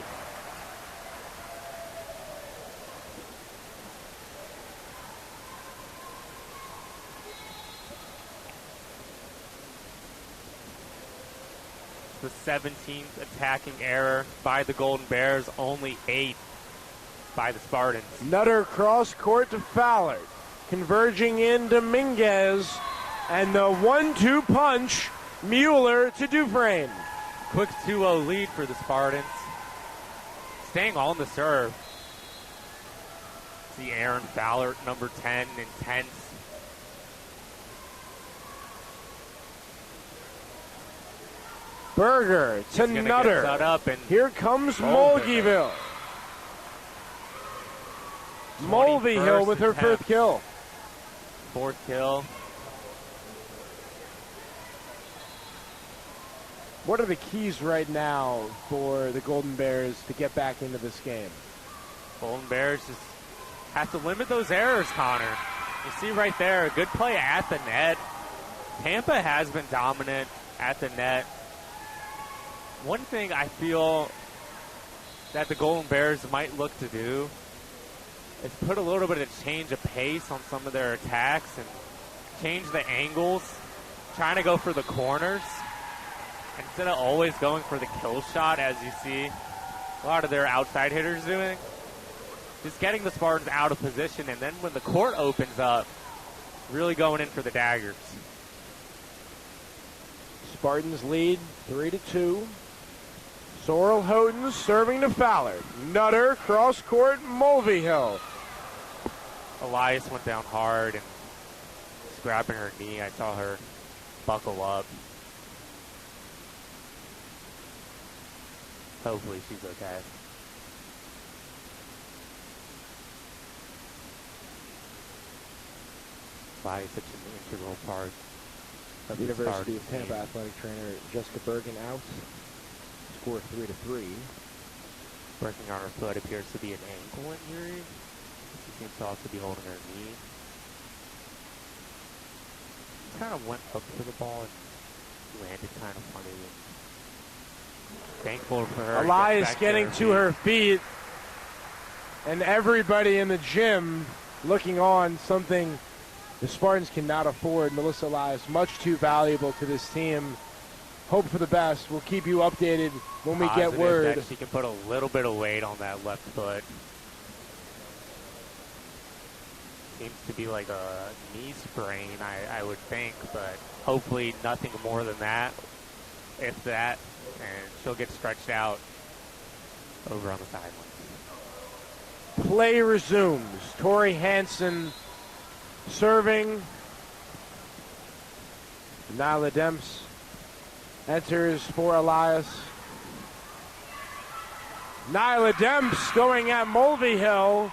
The 17th attacking error by the Golden Bears, only 8 by the Spartans. Nutter cross court to Fowler. Converging in Dominguez. And the 1-2 punch, Mueller to Dufresne. Quick 2-0 lead for the Spartans. Staying on the serve. See Aaron Fowler, number 10, intense. Berger to Nutter. Here comes Mulveyville. Mulveyville with her first kill. Fourth kill. What are the keys right now for the Golden Bears to get back into this game? Golden Bears just have to limit those errors, Connor. You see right there, a good play at the net. Tampa has been dominant at the net. One thing I feel that the Golden Bears might look to do is put a little bit of change of pace on some of their attacks and change the angles, trying to go for the corners instead of always going for the kill shot, as you see a lot of their outside hitters doing. Just getting the Spartans out of position, and then when the court opens up, really going in for the daggers. Spartans lead 3-2. Sorrel Houghton serving to Fowler. Nutter, cross court, Mulveyville. Elias went down hard and was grabbing her knee. I saw her buckle up. Hopefully she's okay. Why is such an integral part of the University of Tampa athletic trainer Jessica Bergen out. Score 3-3. Working on her foot, appears to be an ankle injury. She seems to also be holding her knee. Kind of went up to the ball and landed kind of funny. Thankful for her. Elias getting to her feet, and everybody in the gym looking on, something the Spartans cannot afford. Melissa Elias, much too valuable to this team. Hope for the best. We'll keep you updated when we get word. That she can put a little bit of weight on that left foot. Seems to be like a knee sprain, I would think, but hopefully nothing more than that, if that, and she'll get stretched out over on the sidelines. Play resumes. Tori Hansen serving. Nyla Demps enters for Elias. Nyla Demps going at Mulveyville,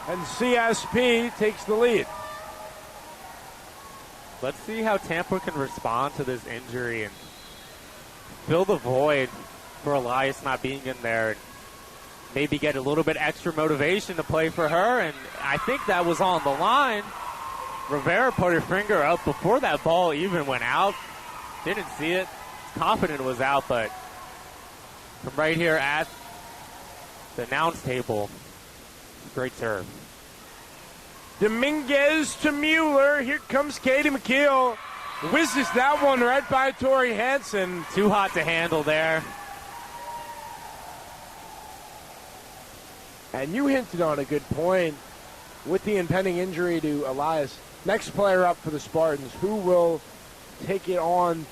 and CSP takes the lead. Let's see how Tampa can respond to this injury and fill the void for Elias not being in there, and maybe get a little bit extra motivation to play for her. And I think that was on the line. Rivera put her finger up before that ball even went out. Didn't see it. Confident it was out, but from right here at the announce table, great serve. Dominguez to Mueller. Here comes Katie McKeel. Whizzes that one right by Tori Hansen. Too hot to handle there. And you hinted on a good point with the impending injury to Elias. Next player up for the Spartans. Who will take it on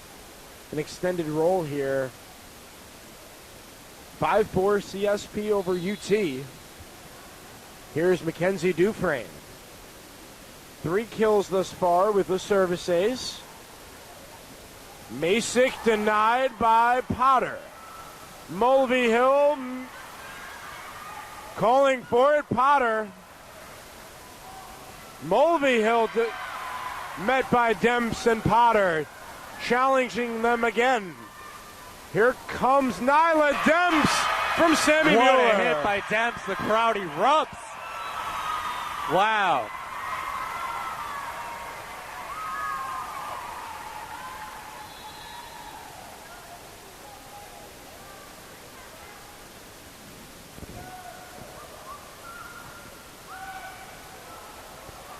an extended role here? 5-4 CSP over UT. Here's Mackenzie Dufresne. 3 kills thus far with the service ace. Masick denied by Potter. Mulveyville calling for it. Potter. Mulveyville met by Demps and Potter, challenging them again. Here comes Nyla Demps from Sammy What Mueller. a hit by Demps. The crowd erupts. Wow.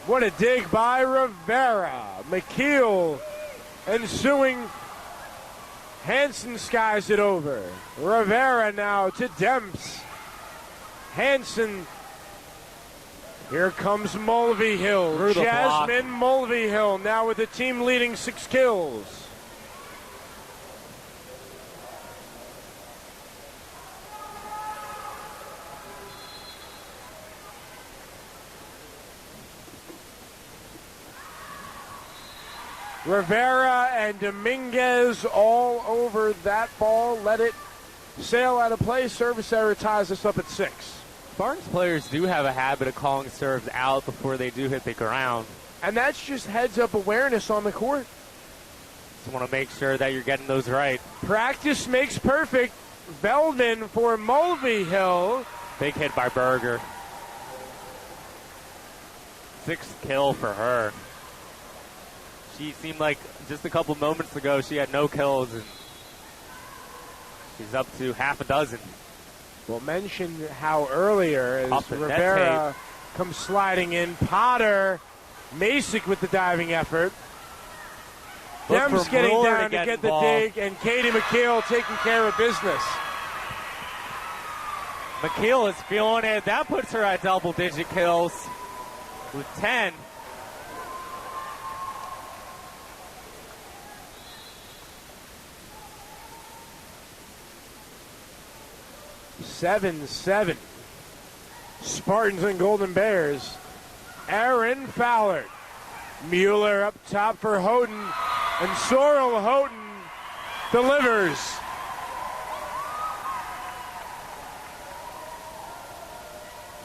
What a dig by Rivera. McKeel ensuing. Hansen skies it over. Rivera now to Demps. Hansen. Here comes Mulvihill. Jasmine Mulvihill now with the team leading 6 kills. Rivera and Dominguez all over that ball. Let it sail out of play. Service error ties us up at 6. Spartans players do have a habit of calling serves out before they do hit the ground. And that's just heads-up awareness on the court. Just want to make sure that you're getting those right. Practice makes perfect. Veldman for Mulvihill. Big hit by Berger. 6th kill for her. She seemed like just a couple moments ago she had no kills, and she's up to half a dozen. We'll mention how earlier as Rivera comes sliding in. Potter, Masick with the diving effort. Demps getting down to get the dig, and Katie McKeel taking care of business. McKeel is feeling it. That puts her at double-digit kills with 10. Seven. Spartans and Golden Bears. Aaron Fowler. Mueller up top for Houghton. And Sorrel Houghton delivers.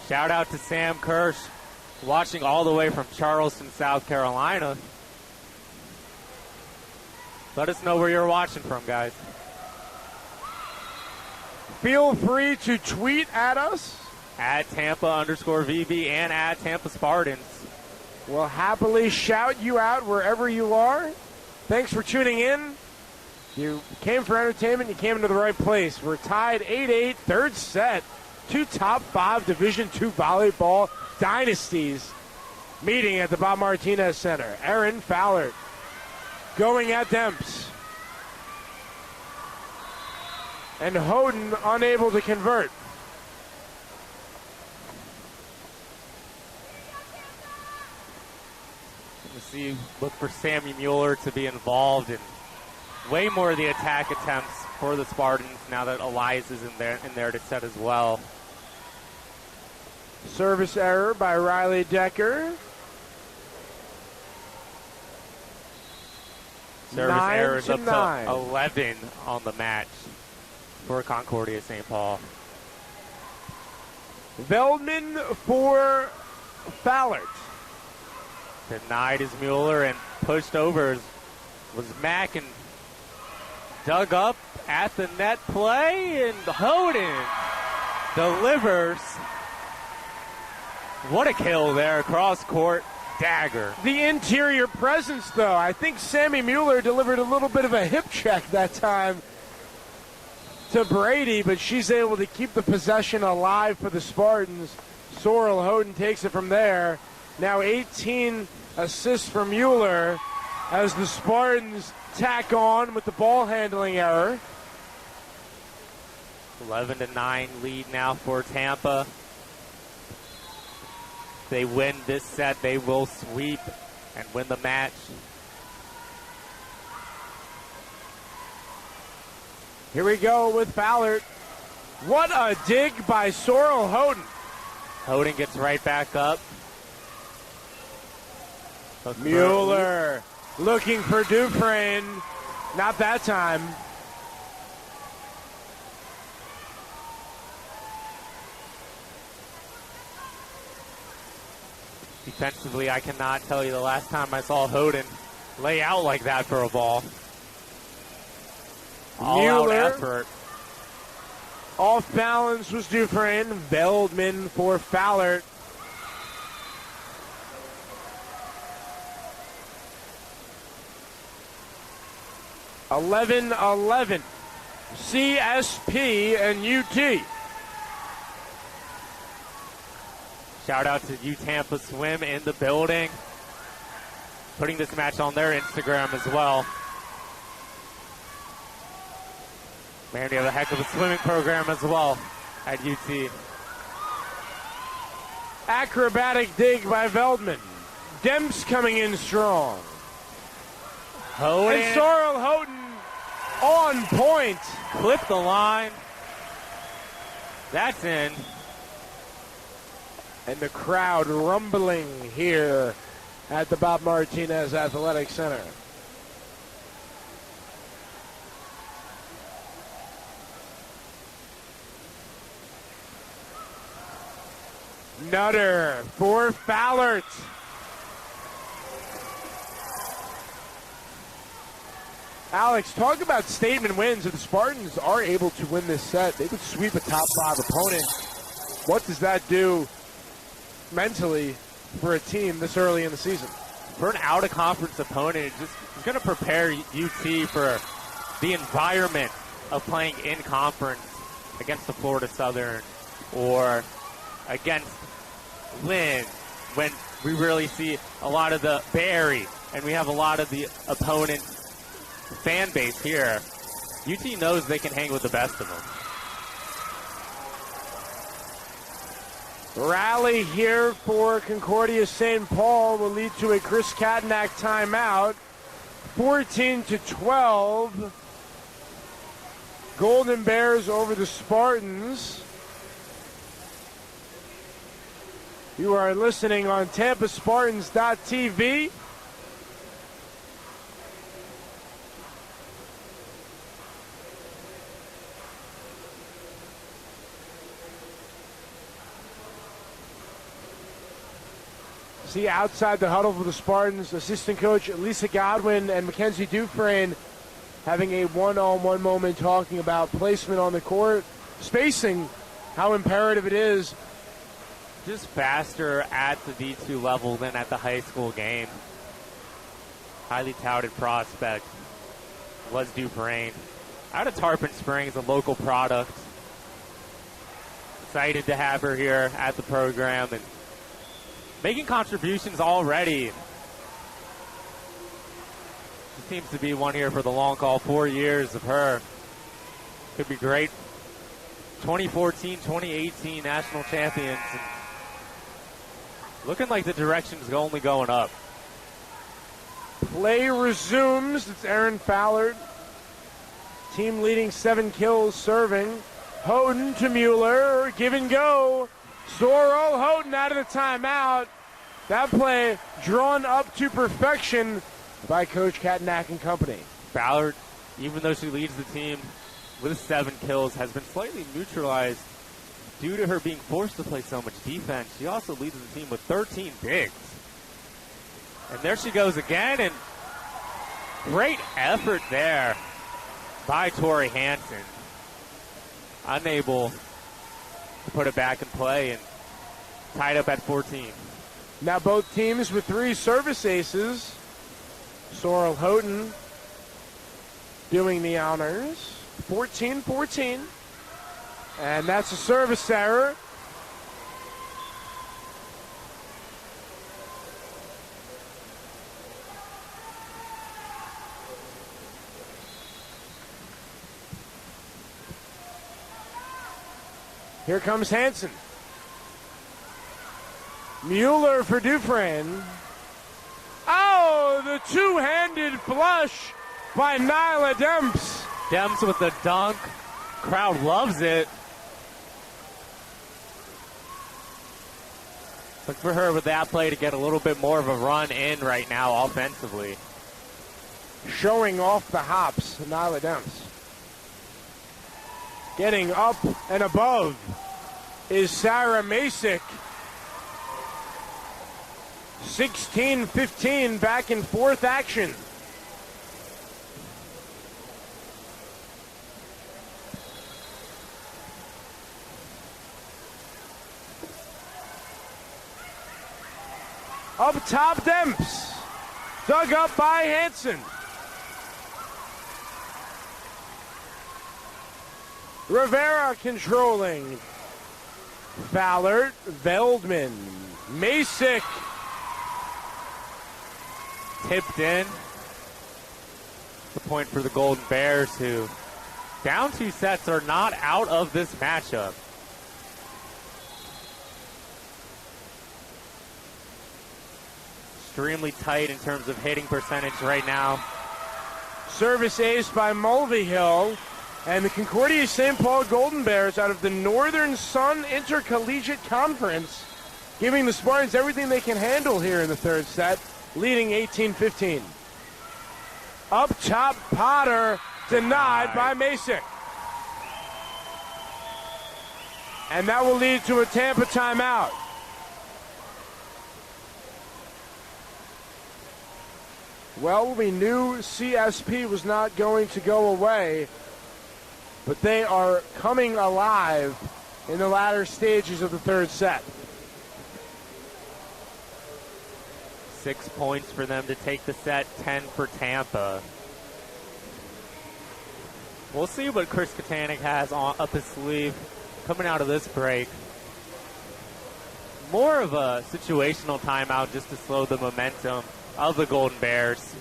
Shout out to Sam Kirsch, watching all the way from Charleston, South Carolina. Let us know where you're watching from, guys. Feel free to tweet at us. At Tampa_VB and at Tampa Spartans. We'll happily shout you out wherever you are. Thanks for tuning in. You came for entertainment. You came into the right place. We're tied 8-8, third set. 2 top 5 Division II volleyball dynasties meeting at the Bob Martinez Center. Aaron Fowler going at Demps. And Houghton unable to convert. Look for Sammy Mueller to be involved in way more of the attack attempts for the Spartans now that Elias is in there to set as well. Service error by Riley Decker. Service error is up to 11 on the match for Concordia St. Paul. Veldman for Fowler. Denied is Mueller and pushed over was Mack and dug up at the net play, and Houghton delivers. What a kill there across court. Dagger. The interior presence, though. I think Sammy Mueller delivered a little bit of a hip check that time to Brady, but she's able to keep the possession alive for the Spartans. Sorrel Houghton takes it from there. Now 18 assists for Mueller as the Spartans tack on with the ball handling error. 11-9 lead now for Tampa. If they win this set, they will sweep and win the match. Here we go with Fowler. What a dig by Sorrel Houghton. Houghton gets right back up. Mueller looking for Dufresne. Not that time. Defensively, I cannot tell you the last time I saw Houghton lay out like that for a ball. All-out effort. Off balance was Dufresne. Veldman for Fowler. (11-11). CSP and UT. Shout out to U Tampa Swim in the building, putting this match on their Instagram as well. Man, we have a heck of a swimming program as well at UT. Acrobatic dig by Veldman. Demps coming in strong. Houghton. And Sorrel Houghton on point. Clip the line. That's in. And the crowd rumbling here at the Bob Martinez Athletic Center. Nutter for Fallert. Alex, talk about statement wins. If the Spartans are able to win this set, they could sweep a top 5 opponent. What does that do mentally for a team this early in the season? For an out-of-conference opponent, it's going to prepare UT for the environment of playing in conference against the Florida Southern or against Lynn, when we really see a lot of the Barry and we have a lot of the opponent fan base here. UT knows they can hang with the best of them. Rally here for Concordia St. Paul will lead to a Chris Katnack timeout. 14-12. Golden Bears over the Spartans. You are listening on TampaSpartans.tv. See outside the huddle for the Spartans, assistant coach Lisa Godwin and Mackenzie Dufresne having a one-on-one moment talking about placement on the court, spacing, how imperative it is. Just faster at the D2 level than at the high school game. Highly touted prospect was Dufresne. Out of Tarpon Springs, a local product. Excited to have her here at the program and making contributions already. She seems to be one here for the long haul. 4 years of her. Could be great. 2014, 2018 national champions. Looking like the direction's only going up. Play resumes. It's Aaron Fallard. Team leading 7 kills serving. Houghton to Mueller. Give and go. Sorrel Houghton out of the timeout. That play drawn up to perfection by Coach Katnack and company. Ballard, even though she leads the team with 7 kills, has been slightly neutralized due to her being forced to play so much defense. She also leads the team with 13 digs. And there she goes again, and great effort there by Tori Hansen. Unable to put it back in play and tied up at 14. Now both teams with 3 service aces. Sorrel Houghton doing the honors. 14-14. And that's a service error. Here comes Hansen. Mueller for Dufresne. Oh, the two-handed flush by Nyla Demps. Demps with the dunk. Crowd loves it. Look for her with that play to get a little bit more of a run in right now offensively. Showing off the hops, Nyla Demps. Getting up and above is Sarah Masick. 16-15 back in 4th action. Up top, Demps. Dug up by Hansen. Rivera controlling. Fowler, Veldman, Masick. Tipped in. The point for the Golden Bears, who down 2 sets are not out of this matchup. Extremely tight in terms of hitting percentage right now. Service ace by Mulvihill. And the Concordia St. Paul Golden Bears out of the Northern Sun Intercollegiate Conference, giving the Spartans everything they can handle here in the third set, leading 18-15. Up top, Potter, denied by Masick. And that will lead to a Tampa timeout. Well, we knew CSP was not going to go away, but they are coming alive in the latter stages of the third set. 6 points for them to take the set, 10 for Tampa. We'll see what Chris Katanich has up his sleeve coming out of this break. More of a situational timeout just to slow the momentum of the Golden Bears.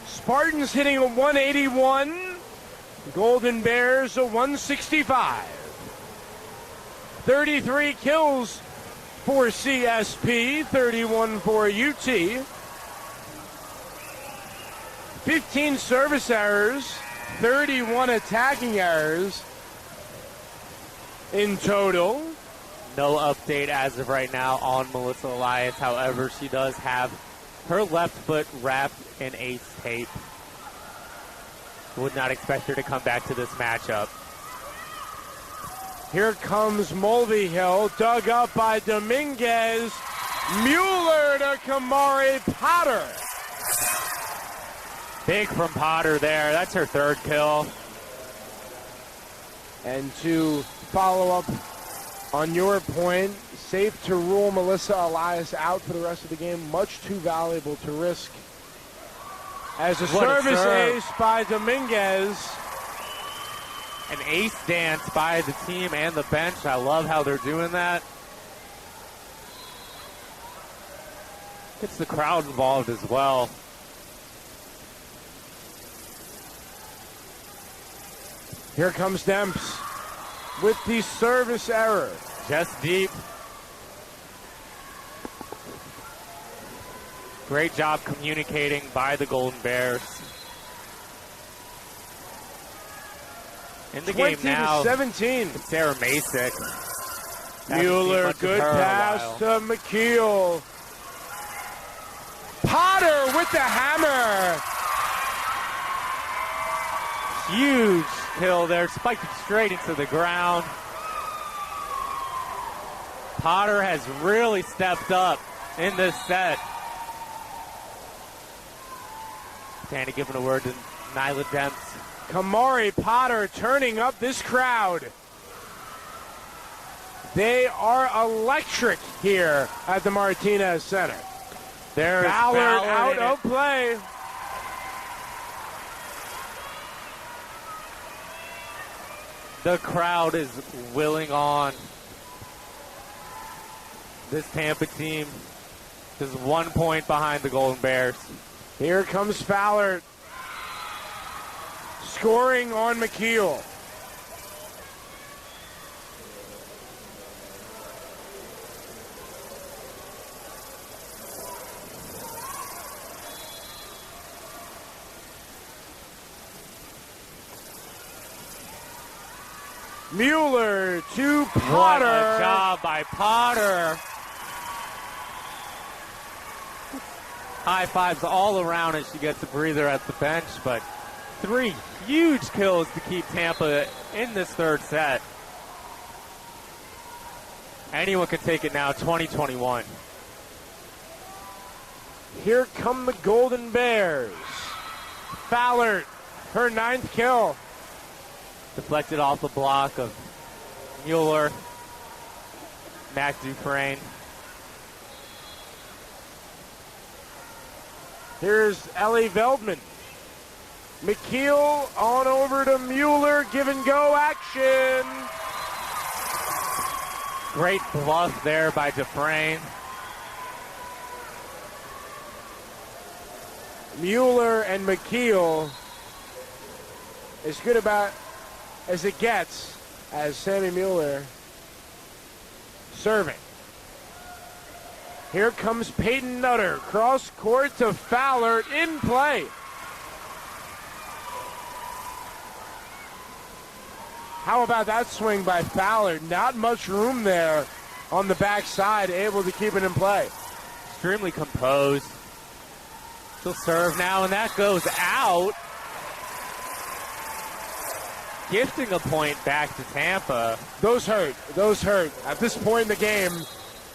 Spartans hitting a 181. Golden Bears a 165. 33 kills for CSP, 31 for UT. 15 service errors, 31 attacking errors in total. No update as of right now on Melissa Elias. However, she does have her left foot wrapped in ace tape. Would not expect her to come back to this matchup. Here comes Mulvihill, dug up by Dominguez. Mueller to Kamari Potter. Big from Potter there. That's her third kill. And to follow up on your point, safe to rule Melissa Elias out for the rest of the game. Much too valuable to risk. As a service ace by Dominguez. An ace dance by the team and the bench. I love how they're doing that. Gets the crowd involved as well. Here comes Demps with the service error. Just deep. Great job communicating by the Golden Bears. In the game now, 17. Sarah Masick. Mueller, good pass to McKeel. Potter with the hammer. Huge kill there, spiked it straight into the ground. Potter has really stepped up in this set. Tanny giving a word to Nyla Demps. Kamari Potter turning up this crowd. They are electric here at the Martinez Center. There's Ballard out of play. The crowd is willing on. This Tampa team is 1 point behind the Golden Bears. Here comes Fowler. Scoring on McKeel. Mueller to Potter. What a job by Potter. High fives all around as she gets a breather at the bench, but 3 huge kills to keep Tampa in this third set. Anyone can take it now, 2021. Here come the Golden Bears. Fowler her 9th kill. Deflected off the block of Mueller. Mac Dufresne. Here's Ellie Veldman. McKeel on over to Mueller. Give and go action. Great bluff there by Dufresne. Mueller and McKeel as good about as it gets as Sammy Mueller serving. Here comes Peyton Nutter. Cross court to Fowler in play. How about that swing by Fowler? Not much room there on the backside, able to keep it in play. Extremely composed. She'll serve now, and that goes out. Gifting a point back to Tampa. Those hurt. Those hurt. At this point in the game,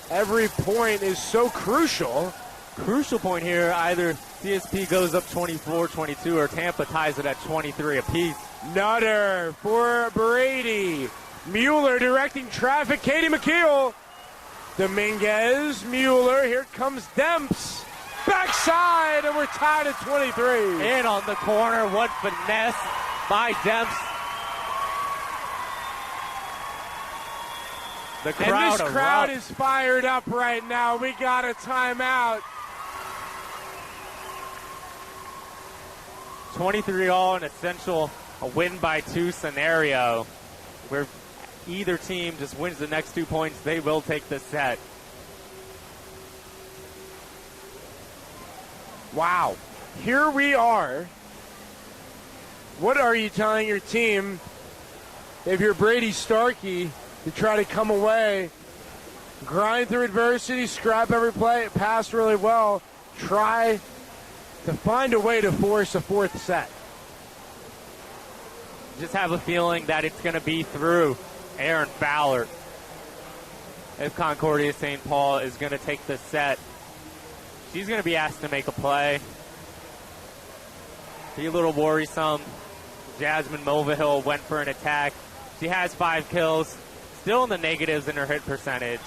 every point is so crucial. Crucial point here, either CSP goes up 24-22 or Tampa ties it at 23 apiece. Nutter for Brady. Mueller directing traffic. Katie McKeel. Dominguez, Mueller. Here comes Demps. Backside, and we're tied at 23. In on the corner. What finesse by Demps. The crowd, and this crowd is fired up right now. We got a timeout. 23 all, an essential a win by 2 scenario where either team just wins the next 2 points, they will take the set. Wow. Here we are. What are you telling your team if you're Brady Starkey to try to come away, grind through adversity, scrap every play, pass really well, try to find a way to force a 4th set? Just have a feeling that it's going to be through Erin Fowler if Concordia St. Paul is going to take the set. She's going to be asked to make a play. Be a little worrisome. Jasmine Mulvihill went for an attack. She has 5 kills. Still in the negatives in her hit percentage.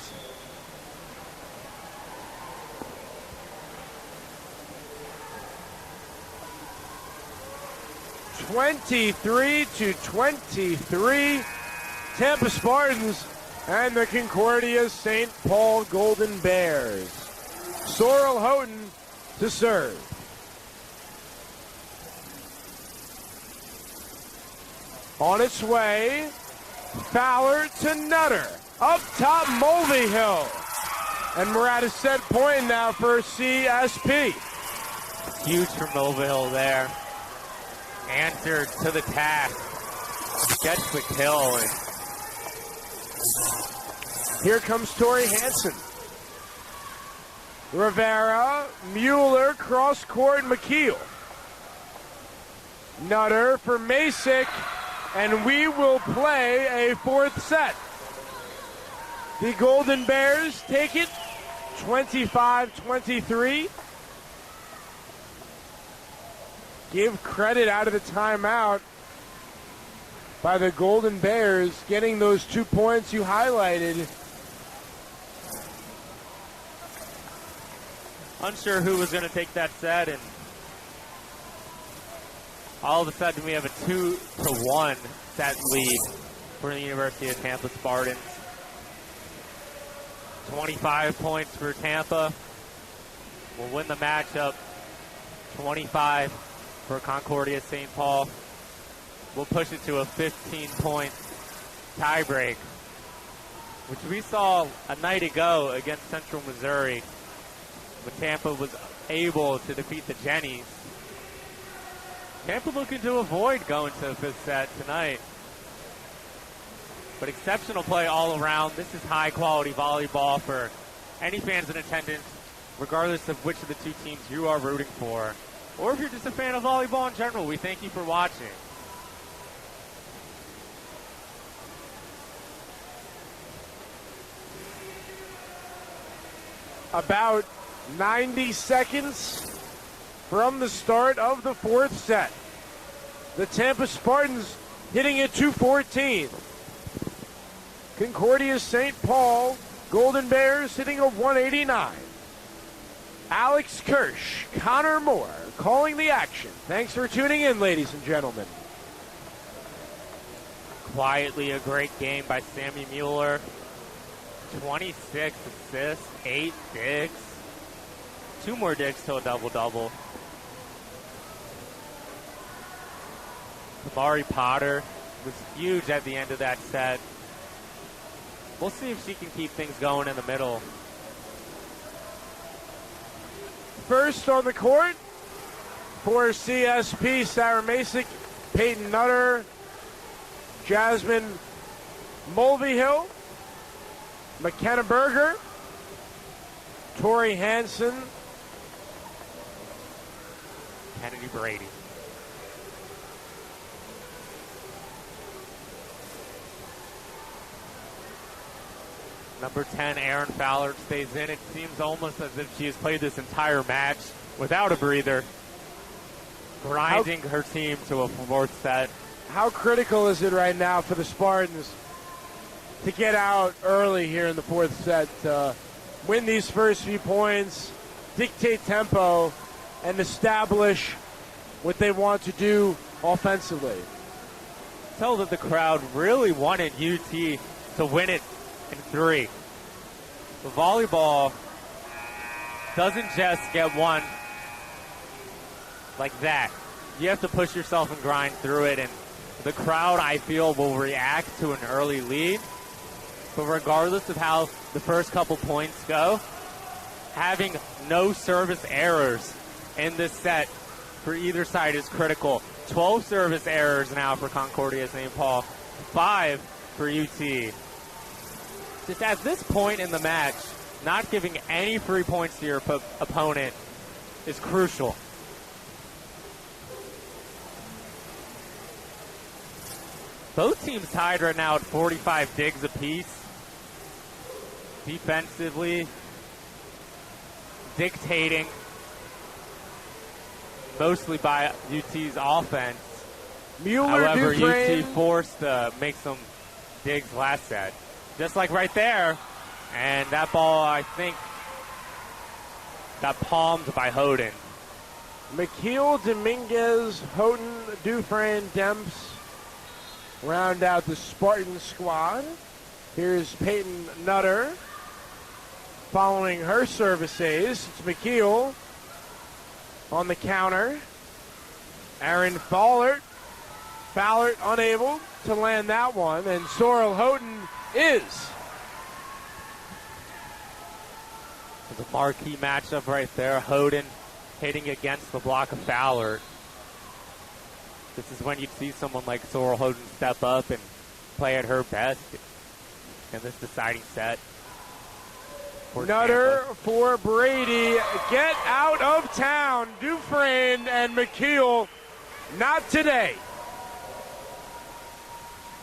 (23-23). Tampa Spartans and the Concordia St. Paul Golden Bears. Sorrel Houghton to serve. On its way, Fowler to Nutter. Up top, Mulvihill. And we're at a set point now for CSP. Huge for Mulvihill there. Answered to the task. Gets the kill. And here comes Tori Hansen. Rivera, Mueller, cross court, McKeel. Nutter for Masick, and we will play a 4th set. The Golden Bears take it 25-23. Give credit out of the timeout by the Golden Bears getting those 2 points you highlighted. Unsure who was going to take that set, and all of a sudden we have a 2-1 set lead for the University of Tampa Spartans. 25 points for Tampa. Will win the matchup. 25 for Concordia St. Paul. We'll push it to a 15-point tiebreak, which we saw a night ago against Central Missouri when Tampa was able to defeat the Jennies. Tampa looking to avoid going to the 5th set tonight. But exceptional play all around. This is high-quality volleyball for any fans in attendance, regardless of which of the 2 teams you are rooting for. Or if you're just a fan of volleyball in general, we thank you for watching. About 90 seconds from the start of the 4th set. The Tampa Spartans hitting at 214. Concordia St. Paul Golden Bears hitting a 189. Alex Kirsch, Connor Moore calling the action. Thanks for tuning in, ladies and gentlemen. Quietly a great game by Sammy Mueller. 26 assists, 8 digs. 2 more digs to a double-double. Kamari Potter was huge at the end of that set. We'll see if she can keep things going in the middle. First on the court for CSP, Sarah Masick, Peyton Nutter, Jasmine Mulvihill, McKenna Berger, Tori Hansen, Kennedy Brady. Number 10, Erin Fowler stays in. It seems almost as if she has played this entire match without a breather, grinding her team to a 4th set. How critical is it right now for the Spartans to get out early here in the 4th set, to win these first few points, dictate tempo, and establish what they want to do offensively? Tell that the crowd really wanted UT to win it in 3. The volleyball doesn't just get won like that. You have to push yourself and grind through it, and the crowd, I feel, will react to an early lead. But regardless of how the first couple points go, having no service errors in this set for either side is critical. 12 service errors now for Concordia St. Paul, 5 for UT. Just at this point in the match, not giving any free points to your opponent is crucial. Both teams tied right now at 45 digs apiece. Defensively, dictating mostly by UT's offense. However, UT forced to make some digs last set. Just like right there. And that ball, I think, got palmed by Houghton. McKeel, Dominguez, Houghton, Dufresne, Demps round out the Spartan squad. Here's Peyton Nutter following her service ace. It's McKeel on the counter. Aaron Fallert unable to land that one, and Sorrel Houghton is. There's a marquee matchup right there. Houghton hitting against the block of Fowler. This is when you'd see someone like Sorrel Houghton step up and play at her best in this deciding set. Nutter for Brady. Get out of town. Dufresne and McKeel, not today.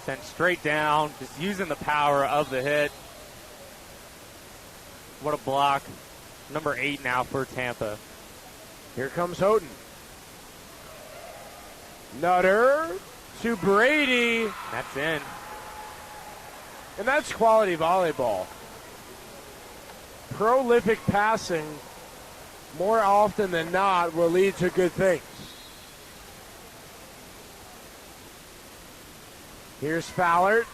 Sent straight down, just using the power of the hit. What a block. Number 8 now for Tampa. Here comes Houghton. Nutter to Brady. That's in. And that's quality volleyball. Prolific passing, more often than not, will lead to good things. Here's Fowler.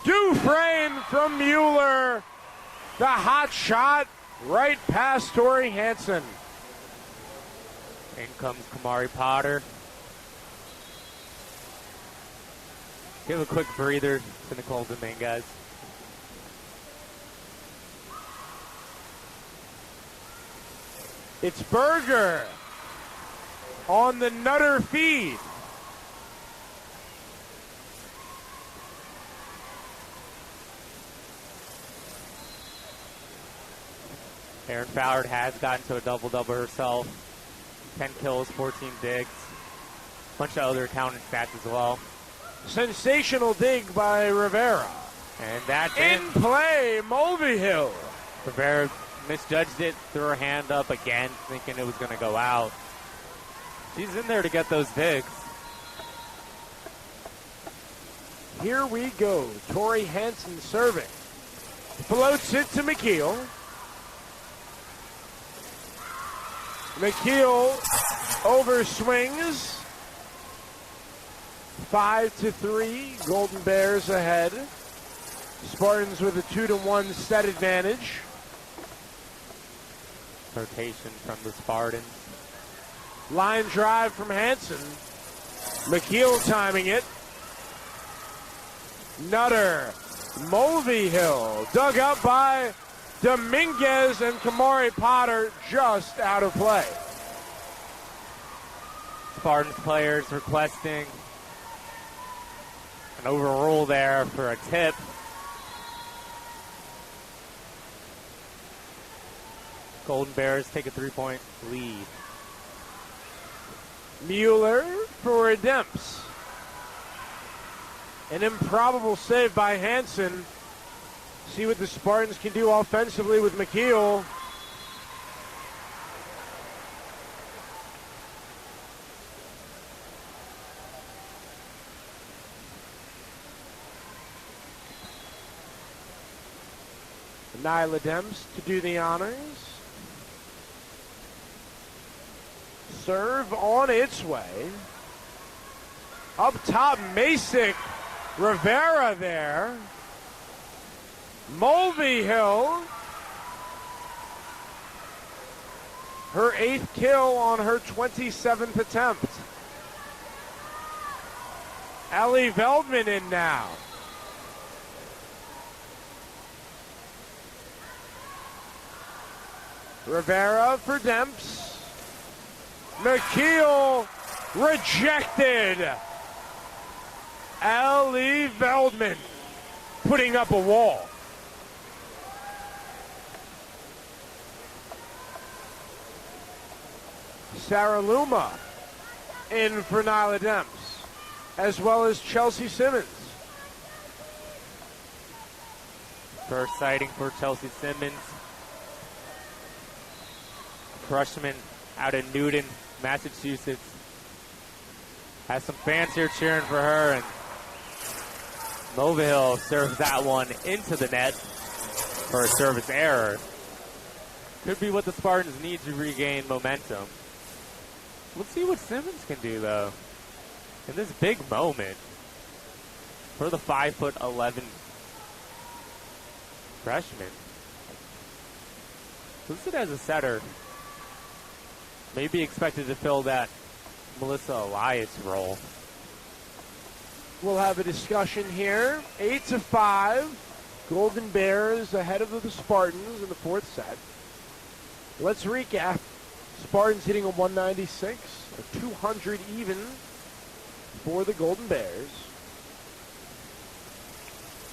Dufresne from Mueller. The hot shot right past Tori Hansen. In comes Kamari Potter. Give a quick breather to Nicole Dominguez. It's Berger on the Nutter feed. Erin Fowler has gotten to a double-double herself. 10 kills, 14 digs. Bunch of other counting stats as well. Sensational dig by Rivera. And that's in play, Mulvihill. Rivera misjudged it, threw her hand up again, thinking it was going to go out. She's in there to get those digs. Here we go. Tori Hansen serving. Floats it to McKeel. McKeel overswings. 5-3. Golden Bears ahead. Spartans with a 2-1 set advantage. Rotation from the Spartans. Line drive from Hansen. McKeel timing it. Nutter. Mulvihill. Dug up by Dominguez, and Kamari Potter just out of play. Spartans players requesting an overrule there for a tip. Golden Bears take a 3-point lead. Mueller for Demps. An improbable save by Hansen. See what the Spartans can do offensively with McKeel. Nyla Demps to do the honors. Serve on its way. Up top, Masick. Rivera there. Mulvihill. Her 8th kill on her 27th attempt. Ellie Veldman in now. Rivera for Demps. McKeel rejected. Ellie Veldman putting up a wall. Sarah Luma in for Nyla Demps, as well as Chelsea Simmons. First sighting for Chelsea Simmons. Freshman out of Newton, Massachusetts. Has some fans here cheering for her, and Mulvihill serves that one into the net for a service error. Could be what the Spartans need to regain momentum. Let's see what Simmons can do, though, in this big moment for the 5'11" freshman. Listed as a setter, maybe expected to fill that Melissa Elias role. We'll have a discussion here. 8-5. Golden Bears ahead of the Spartans in the 4th set. Let's recap. Spartans hitting a 196, a 200 even for the Golden Bears.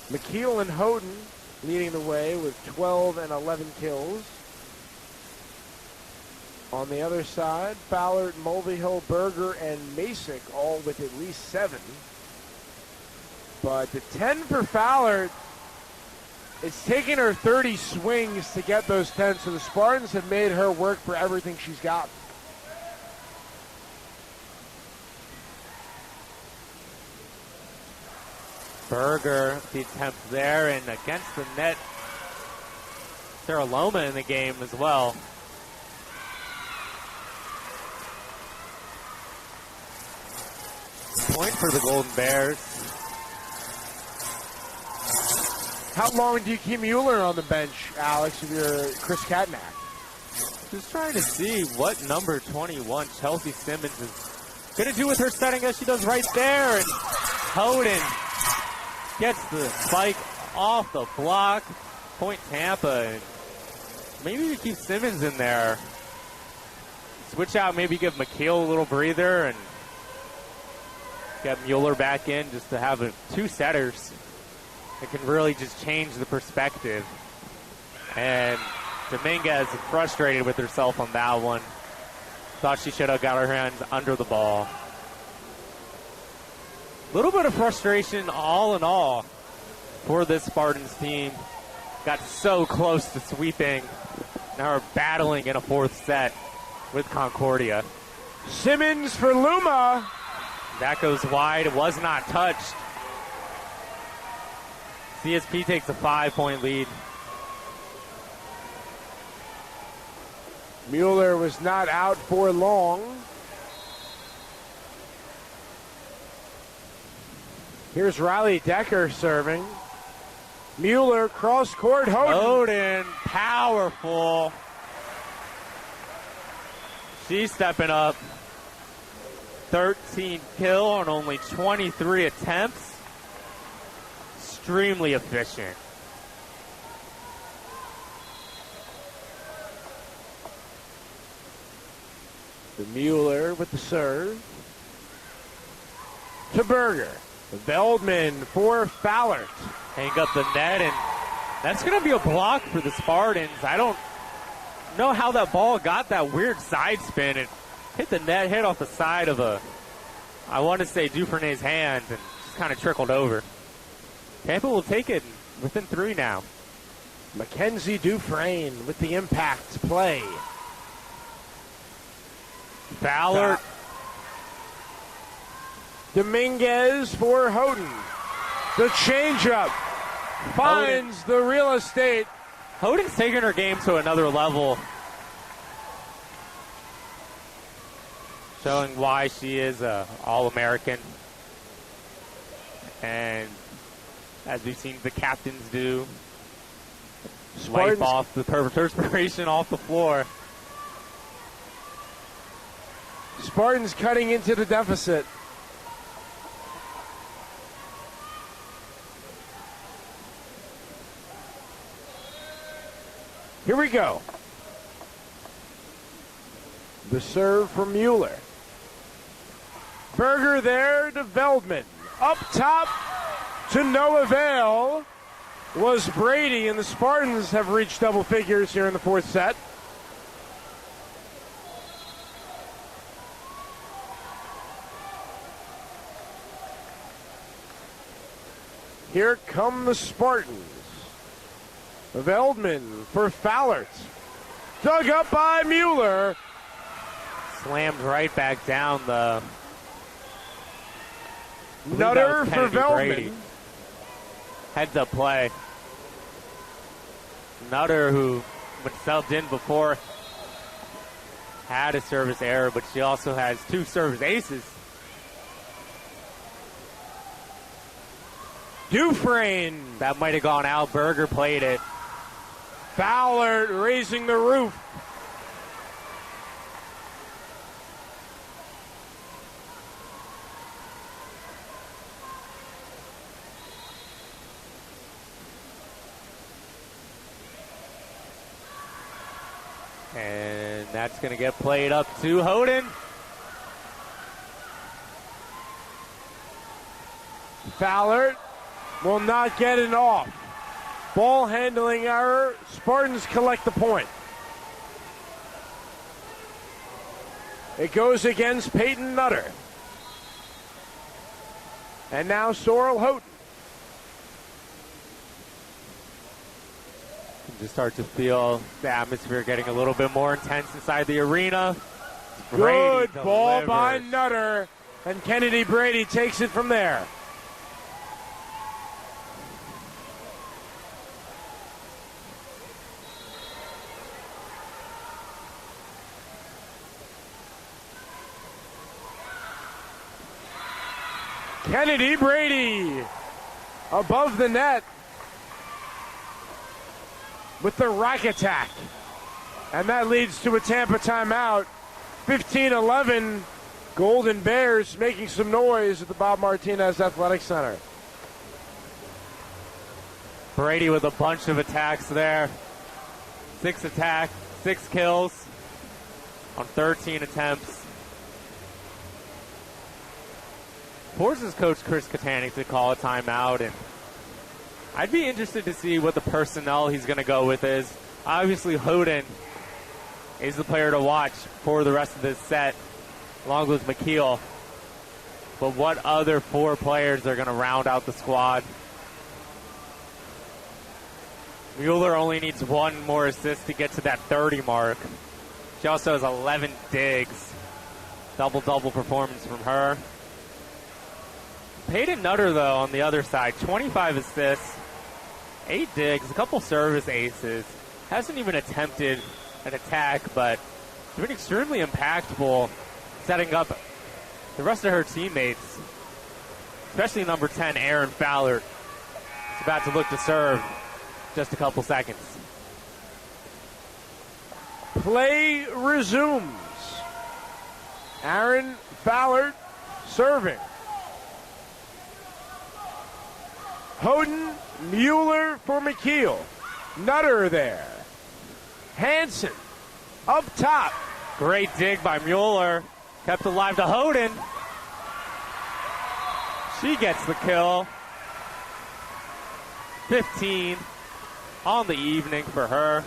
McKeel and Houghton leading the way with 12 and 11 kills. On the other side, Fallert, Mulvihill, Berger, and Masick all with at least 7. But the 10 for Fallert, it's taken her 30 swings to get those 10, so the Spartans have made her work for everything she's got. Berger, the attempt there, and against the net, Sarah Loma in the game as well. Point for the Golden Bears. How long do you keep Mueller on the bench, Alex, if you're Chris Katnack? Just trying to see what number 21 Chelsea Simmons is going to do with her setting as she does right there. And Houghton gets the spike off the block. Point Tampa. And maybe we keep Simmons in there. Switch out, maybe give McKeel a little breather and get Mueller back in just to have 2 setters. It can really just change the perspective. And Dominguez is frustrated with herself on that one. Thought she should have got her hands under the ball. A little bit of frustration all in all for this Spartans team. Got so close to sweeping. Now we're battling in a 4th set with Concordia. Simmons for Luma. That goes wide. It was not touched. CSP takes a 5-point lead. Mueller was not out for long. Here's Riley Decker serving. Mueller, cross court, Hoden, powerful. She's stepping up. 13 kill on only 23 attempts. Extremely efficient. The Mueller with the serve. To Berger. Veldman for Fallert. Hang up the net, and that's going to be a block for the Spartans. I don't know how that ball got that weird side spin and hit the net, hit off the side of I want to say Duvernay's hand, and just kind of trickled over. Tampa will take it within 3 now. Mackenzie Dufresne with the impact play. Fallert. Dominguez for Hoden. The changeup finds the real estate. Hoden's taking her game to another level, showing why she is a All-American. And as we've seen the captains do, wipe off the perspiration off the floor. Spartans cutting into the deficit. Here we go. The serve from Mueller. Berger there to Veldman. Up top to no avail was Brady, and the Spartans have reached double figures here in the 4th set. Here come the Spartans. Veldman for Fallert. Dug up by Mueller. Slammed right back down the... Nutter for Veldman. Brady. Heads up play. Nutter, who when subbed in before, had a service error, but she also has 2 service aces. Dufresne. That might have gone out. Berger played it. Fallert raising the roof. And that's going to get played up to Hoden. Fallert will not get it off. Ball handling error. Spartans collect the point. It goes against Peyton Nutter. And now Sorrel Houghton. You can just start to feel the atmosphere getting a little bit more intense inside the arena. Good ball by Nutter. And Kennedy Brady takes it from there. Kennedy Brady above the net with the rack attack. And that leads to a Tampa timeout. 15-11, Golden Bears making some noise at the Bob Martinez Athletic Center. Brady with a bunch of attacks there. 6 attacks, 6 kills on 13 attempts. Forces coach Chris Katanix to call a timeout, and I'd be interested to see what the personnel he's going to go with is. Obviously, Hoden is the player to watch for the rest of this set, along with McKeel. But what other 4 players are going to round out the squad? Mueller only needs 1 more assist to get to that 30 mark. She also has 11 digs. Double-double performance from her. Peyton Nutter, though, on the other side, 25 assists, 8 digs, a couple service aces. Hasn't even attempted an attack, but been extremely impactful, setting up the rest of her teammates, especially number 10, Aaron Fowler. Is about to look to serve just a couple seconds. Play resumes. Aaron Fowler serving. Houghton, Mueller for McKeel. Nutter there. Hansen up top. Great dig by Mueller. Kept alive to Houghton. She gets the kill. 15 on the evening for her.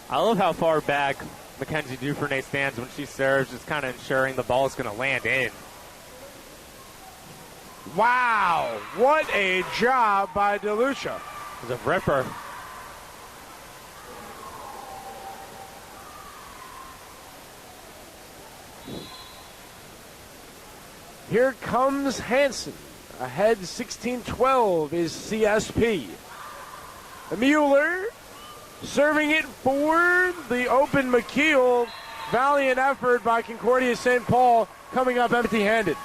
I love how far back Mackenzie Duvernay stands when she serves, just kind of ensuring the ball is going to land in. Wow, what a job by DeLucia. It was a ripper. Here comes Hansen. Ahead 16-12 is CSP. Mueller serving it for the open McKeel. Valiant effort by Concordia St. Paul, coming up empty-handed.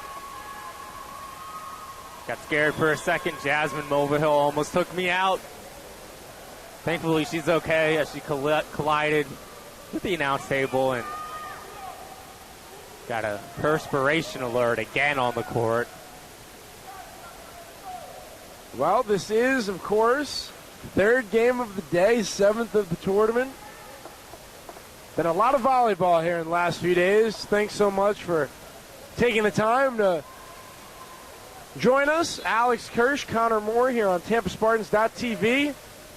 Got scared for a second. Jasmine Mulvihill almost took me out. Thankfully, she's okay as she collided with the announce table and got a perspiration alert again on the court. Well, this is, of course, third game of the day, 7th of the tournament. Been a lot of volleyball here in the last few days. Thanks so much for taking the time to join us. Alex Kirsch, Connor Moore here on TampaSpartans.tv.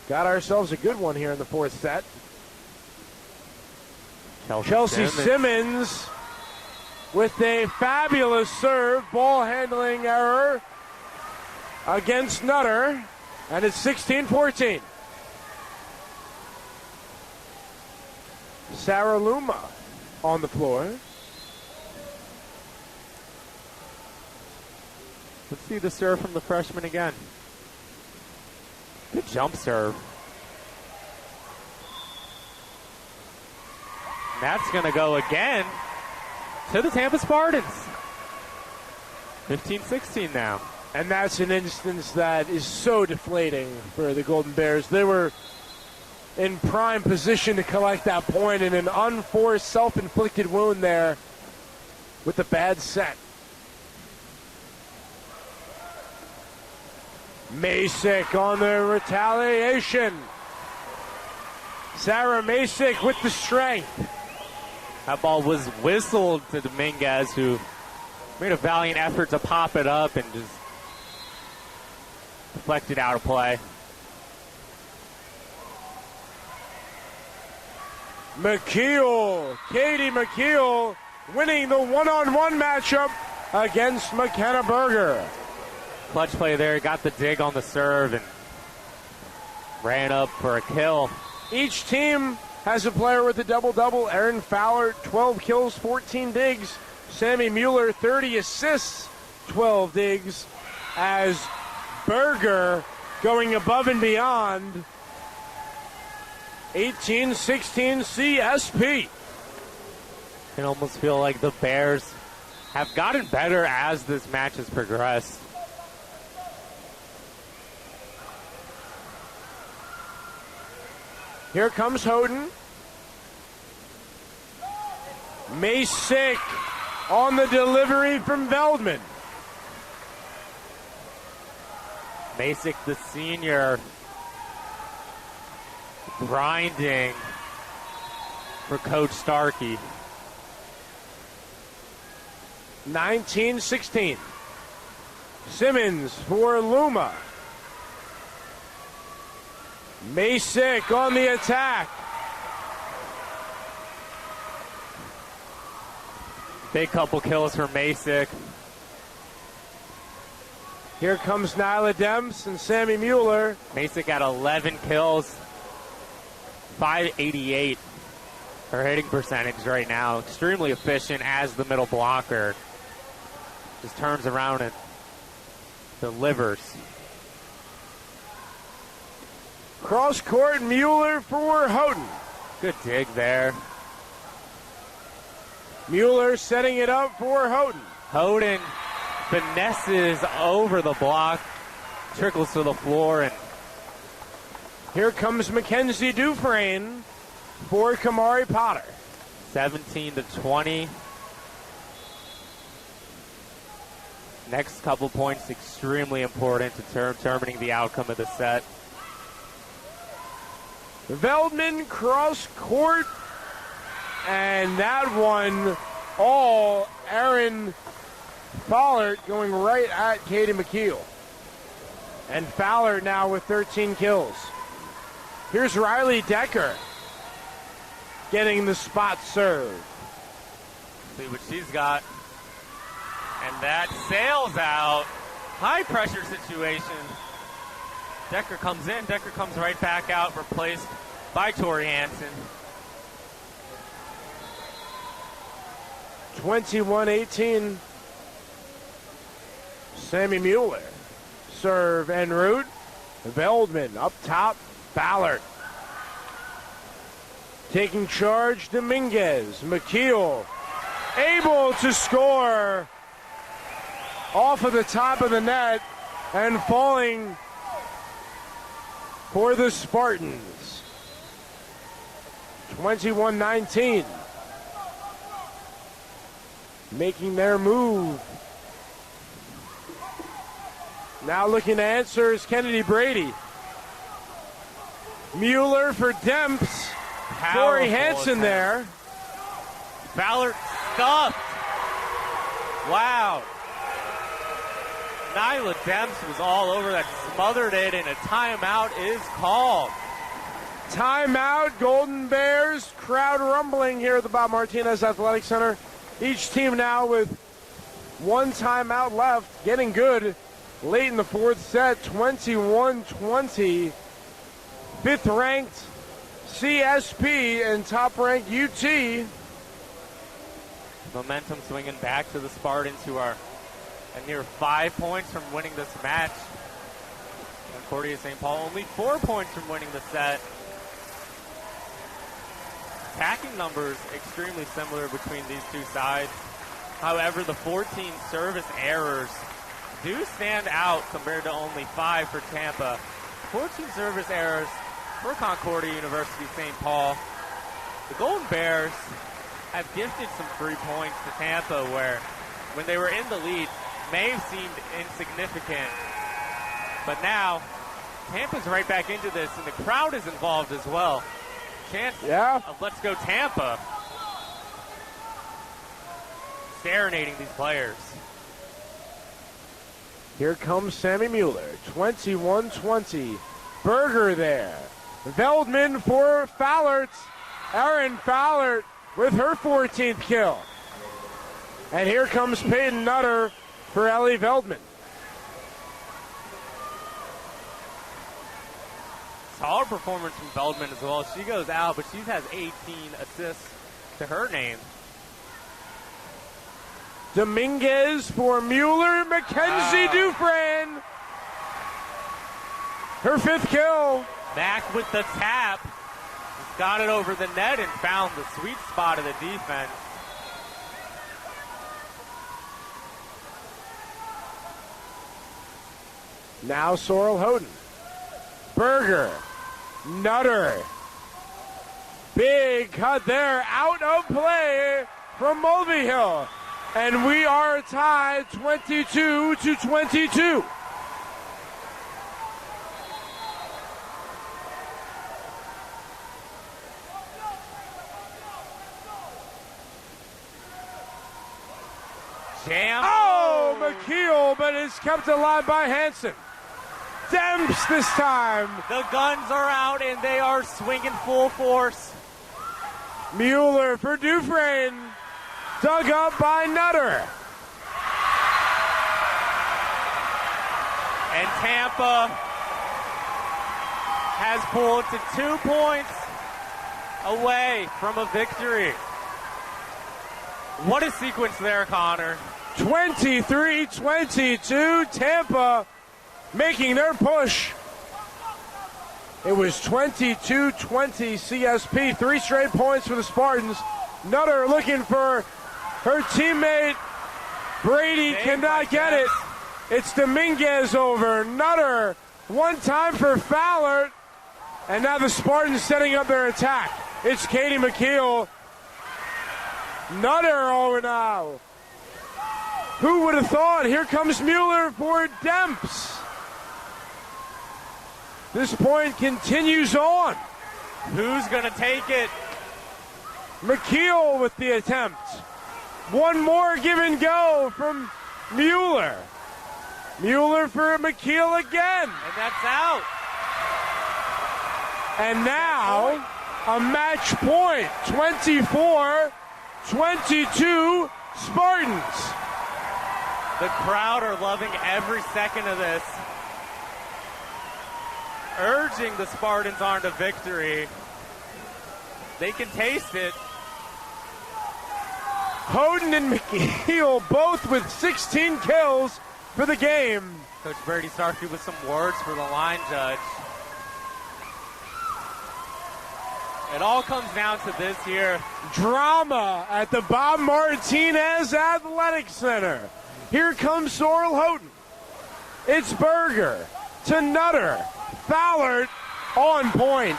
Got ourselves a good one here in the fourth set. Chelsea Simmons with a fabulous serve. Ball handling error against Nutter. And it's 16-14. Sarah Luma on the floor. Let's see the serve from the freshman again. Good jump serve. And that's going to go again to the Tampa Spartans. 15-16 now. And that's an instance that is so deflating for the Golden Bears. They were in prime position to collect that point, and an unforced, self-inflicted wound there with the bad set. Masick on the retaliation. Sarah Masick with the strength. That ball was whistled to Dominguez, who made a valiant effort to pop it up and just deflected out of play. McKeel, Katie McKeel, winning the one-on-one matchup against McKenna Berger. Clutch play there, got the dig on the serve and ran up for a kill. Each team has a player with a double-double. Aaron Fowler, 12 kills, 14 digs. Sammy Mueller, 30 assists, 12 digs. As Berger going above and beyond. 18-16 CSP. Can almost feel like the Bears have gotten better as this match has progressed. Here comes Houghton. Masick on the delivery from Veldman. Masick, the senior, grinding for Coach Starkey. 19-16. Simmons for Luma. Masick on the attack. Big couple kills for Masick. Here comes Nyla Demps and Sammy Mueller. Masick got 11 kills. .588 her hitting percentage right now. Extremely efficient as the middle blocker. Just turns around and delivers. Cross court, Mueller for Houghton. Good dig there. Mueller setting it up for Houghton. Houghton finesses over the block, trickles to the floor, and here comes Mackenzie Dufresne for Kamari Potter. 17-20. Next couple points extremely important to determining the outcome of the set. Veldman cross court, and that one all Aaron Fowler going right at Katie McKeel. And Fowler now with 13 kills. Here's Riley Decker getting the spot serve. See what she's got. And that sails out. High pressure situation. Decker comes in. Decker comes right back out, replaced by Tori Hansen. 21-18. Sammy Mueller. Serve en route. Veldman up top. Ballard. Taking charge, Dominguez. McKeel able to score off of the top of the net and falling for the Spartans. 21-19. Making their move. Now looking to answer is Kennedy Brady. Mueller for Demps. Tori Hansen there. Ballard stuffed. Wow. Nyla Demps was all over that, smothered it, and a timeout is called. Timeout, Golden Bears. Crowd rumbling here at the Bob Martinez Athletic Center. Each team now with one timeout left, getting good late in the fourth set, 21-20. Fifth-ranked CSP and top-ranked UT. Momentum swinging back to the Spartans, who are a near 5 points from winning this match. Concordia St. Paul only 4 points from winning the set. Attacking numbers extremely similar between these two sides. However, the 14 service errors do stand out compared to only 5 for Tampa. 14 service errors for Concordia University St. Paul. The Golden Bears have gifted some free points to Tampa, where when they were in the lead may have seemed insignificant. But now, Tampa's right back into this, and the crowd is involved as well. Chance of Let's Go Tampa serenading these players. Here comes Sammy Mueller, 21-20. Berger there. Veldman for Fowlert. Aaron Fowlert with her 14th kill. And here comes Peyton Nutter for Ellie Veldman. Solid performance from Veldman as well. She goes out, but she has 18 assists to her name. Dominguez for Mueller. Mackenzie Dufresne. Her 5th kill. Back with the tap. Just got it over the net and found the sweet spot of the defense. Now Sorrel Houghton. Berger. Nutter. Big cut there. Out of play from Mulvihill. And we are tied 22-22. Jam. Oh, McKeel, but it's kept alive by Hansen. Demps this time. The guns are out and they are swinging full force. Mueller for Dufresne. Dug up by Nutter. And Tampa has pulled to 2 points away from a victory. What a sequence there, Connor. 23-22, Tampa making their push. It was 22-20 CSP, 3 straight points for the Spartans. Nutter looking for her teammate. Brady cannot get it. It's Dominguez over. Nutter, one time for Fowler. And now the Spartans setting up their attack. It's Katie McKeel. Nutter over now. Who would have thought? Here comes Mueller for Demps. This point continues on. Who's going to take it? McKeel with the attempt. One more give and go from Mueller. Mueller for McKeel again. And that's out. And now a match point. 24-22 Spartans. The crowd are loving every second of this, urging the Spartans on to victory. They can taste it. Houghton and McKeel both with 16 kills for the game. Coach Brady Starkey with some words for the line judge. It all comes down to this here. Drama at the Bob Martinez Athletic Center. Here comes Sorrel Houghton. It's Berger to Nutter. Fowler on point.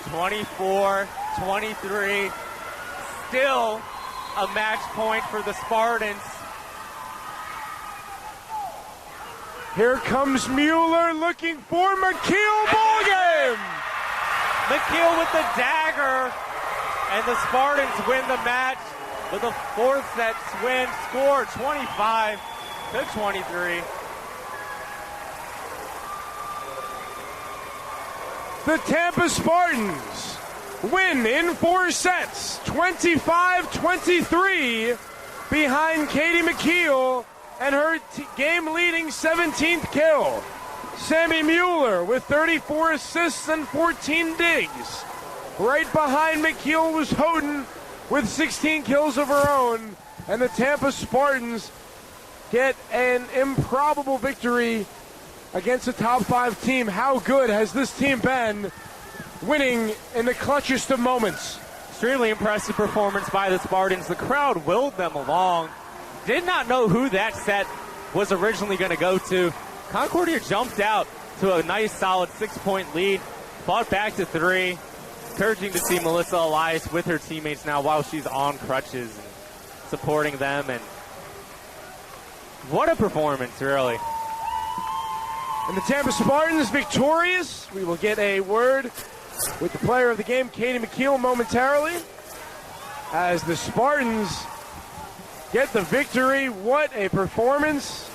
(24-23). Still a match point for the Spartans. Here comes Mueller looking for McKeel. Ball game. McKeel with the dagger. And the Spartans win the match with a 4th set win. Score 25-23. The Tampa Spartans win in 4 sets, 25-23, behind Katie McKeel and her game-leading 17th kill. Sammy Mueller with 34 assists and 14 digs. Right behind McKeel was Houghton with 16 kills of her own. And the Tampa Spartans get an improbable victory against a top 5 team. How good has this team been, winning in the clutchest of moments? Extremely impressive performance by the Spartans. The crowd willed them along. Did not know who that set was originally going to go to. Concordia jumped out to a nice solid 6-point lead. Fought back to 3. Encouraging to see Melissa Elias with her teammates now while she's on crutches and supporting them. And what a performance, really. And the Tampa Spartans victorious. We will get a word with the player of the game, Katie McKeel, momentarily, as the Spartans get the victory. What a performance.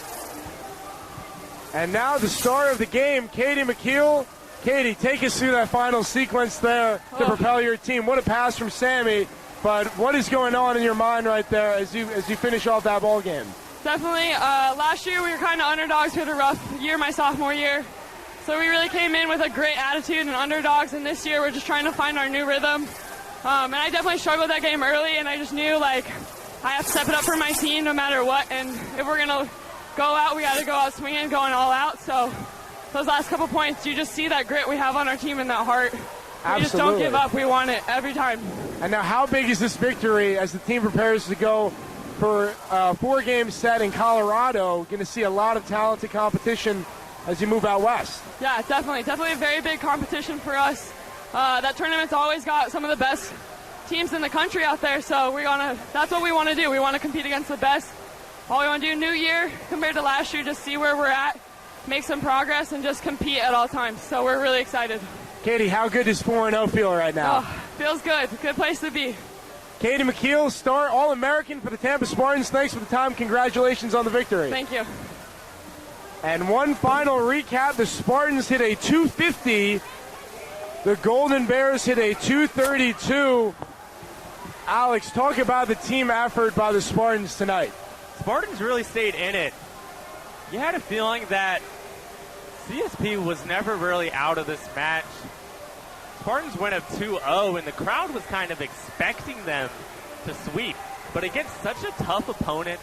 And now the star of the game, Katie McKeel. Katie, take us through that final sequence there to propel your team. What a pass from Sammy, but what is going on in your mind right there as you finish off that ball game? Definitely. Last year we were kind of underdogs. We had a rough year my sophomore year. So we really came in with a great attitude and underdogs, and this year we're just trying to find our new rhythm. And I definitely struggled that game early, and I just knew, like, I have to step it up for my team no matter what, and if we're going to go out, we got to go out swinging, going all out. So those last couple points, you just see that grit we have on our team and that heart. We just don't give up. We want it every time. And now how big is this victory as the team prepares to go for a 4-game set in Colorado? Going to see a lot of talented competition as you move out west. Yeah, definitely. Definitely a very big competition for us. That tournament's always got some of the best teams in the country out there, so that's what we want to do. We want to compete against the best. All we want to do new year compared to last year, just see where we're at, make some progress, and just compete at all times. So we're really excited. Katie, how good does 4-0 feel right now? Oh, feels good. Good place to be. Katie McKeel, star All-American for the Tampa Spartans. Thanks for the time. Congratulations on the victory. Thank you. And one final recap. The Spartans hit a 250. The Golden Bears hit a 232. Alex, talk about the team effort by the Spartans tonight. Spartans really stayed in it. You had a feeling that CSP was never really out of this match. Spartans went up 2-0, and the crowd was kind of expecting them to sweep. But against such a tough opponent,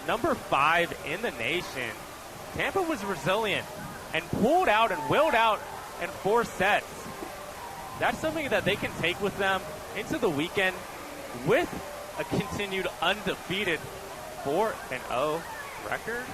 number 5 in the nation, Tampa was resilient and pulled out and willed out in 4 sets. That's something that they can take with them into the weekend with a continued undefeated 4-0 record.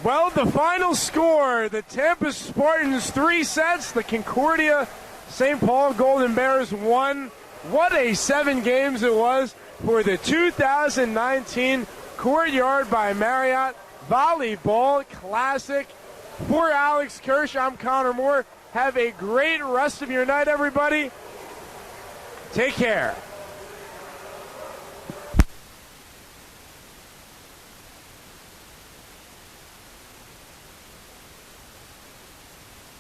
Well, the final score, the Tampa Spartans 3 sets, the Concordia St. Paul Golden Bears 1. What a 7 games it was for the 2019 Courtyard by Marriott Volleyball Classic. For Alex Kirsch, I'm Connor Moore. Have a great rest of your night, everybody. Take care.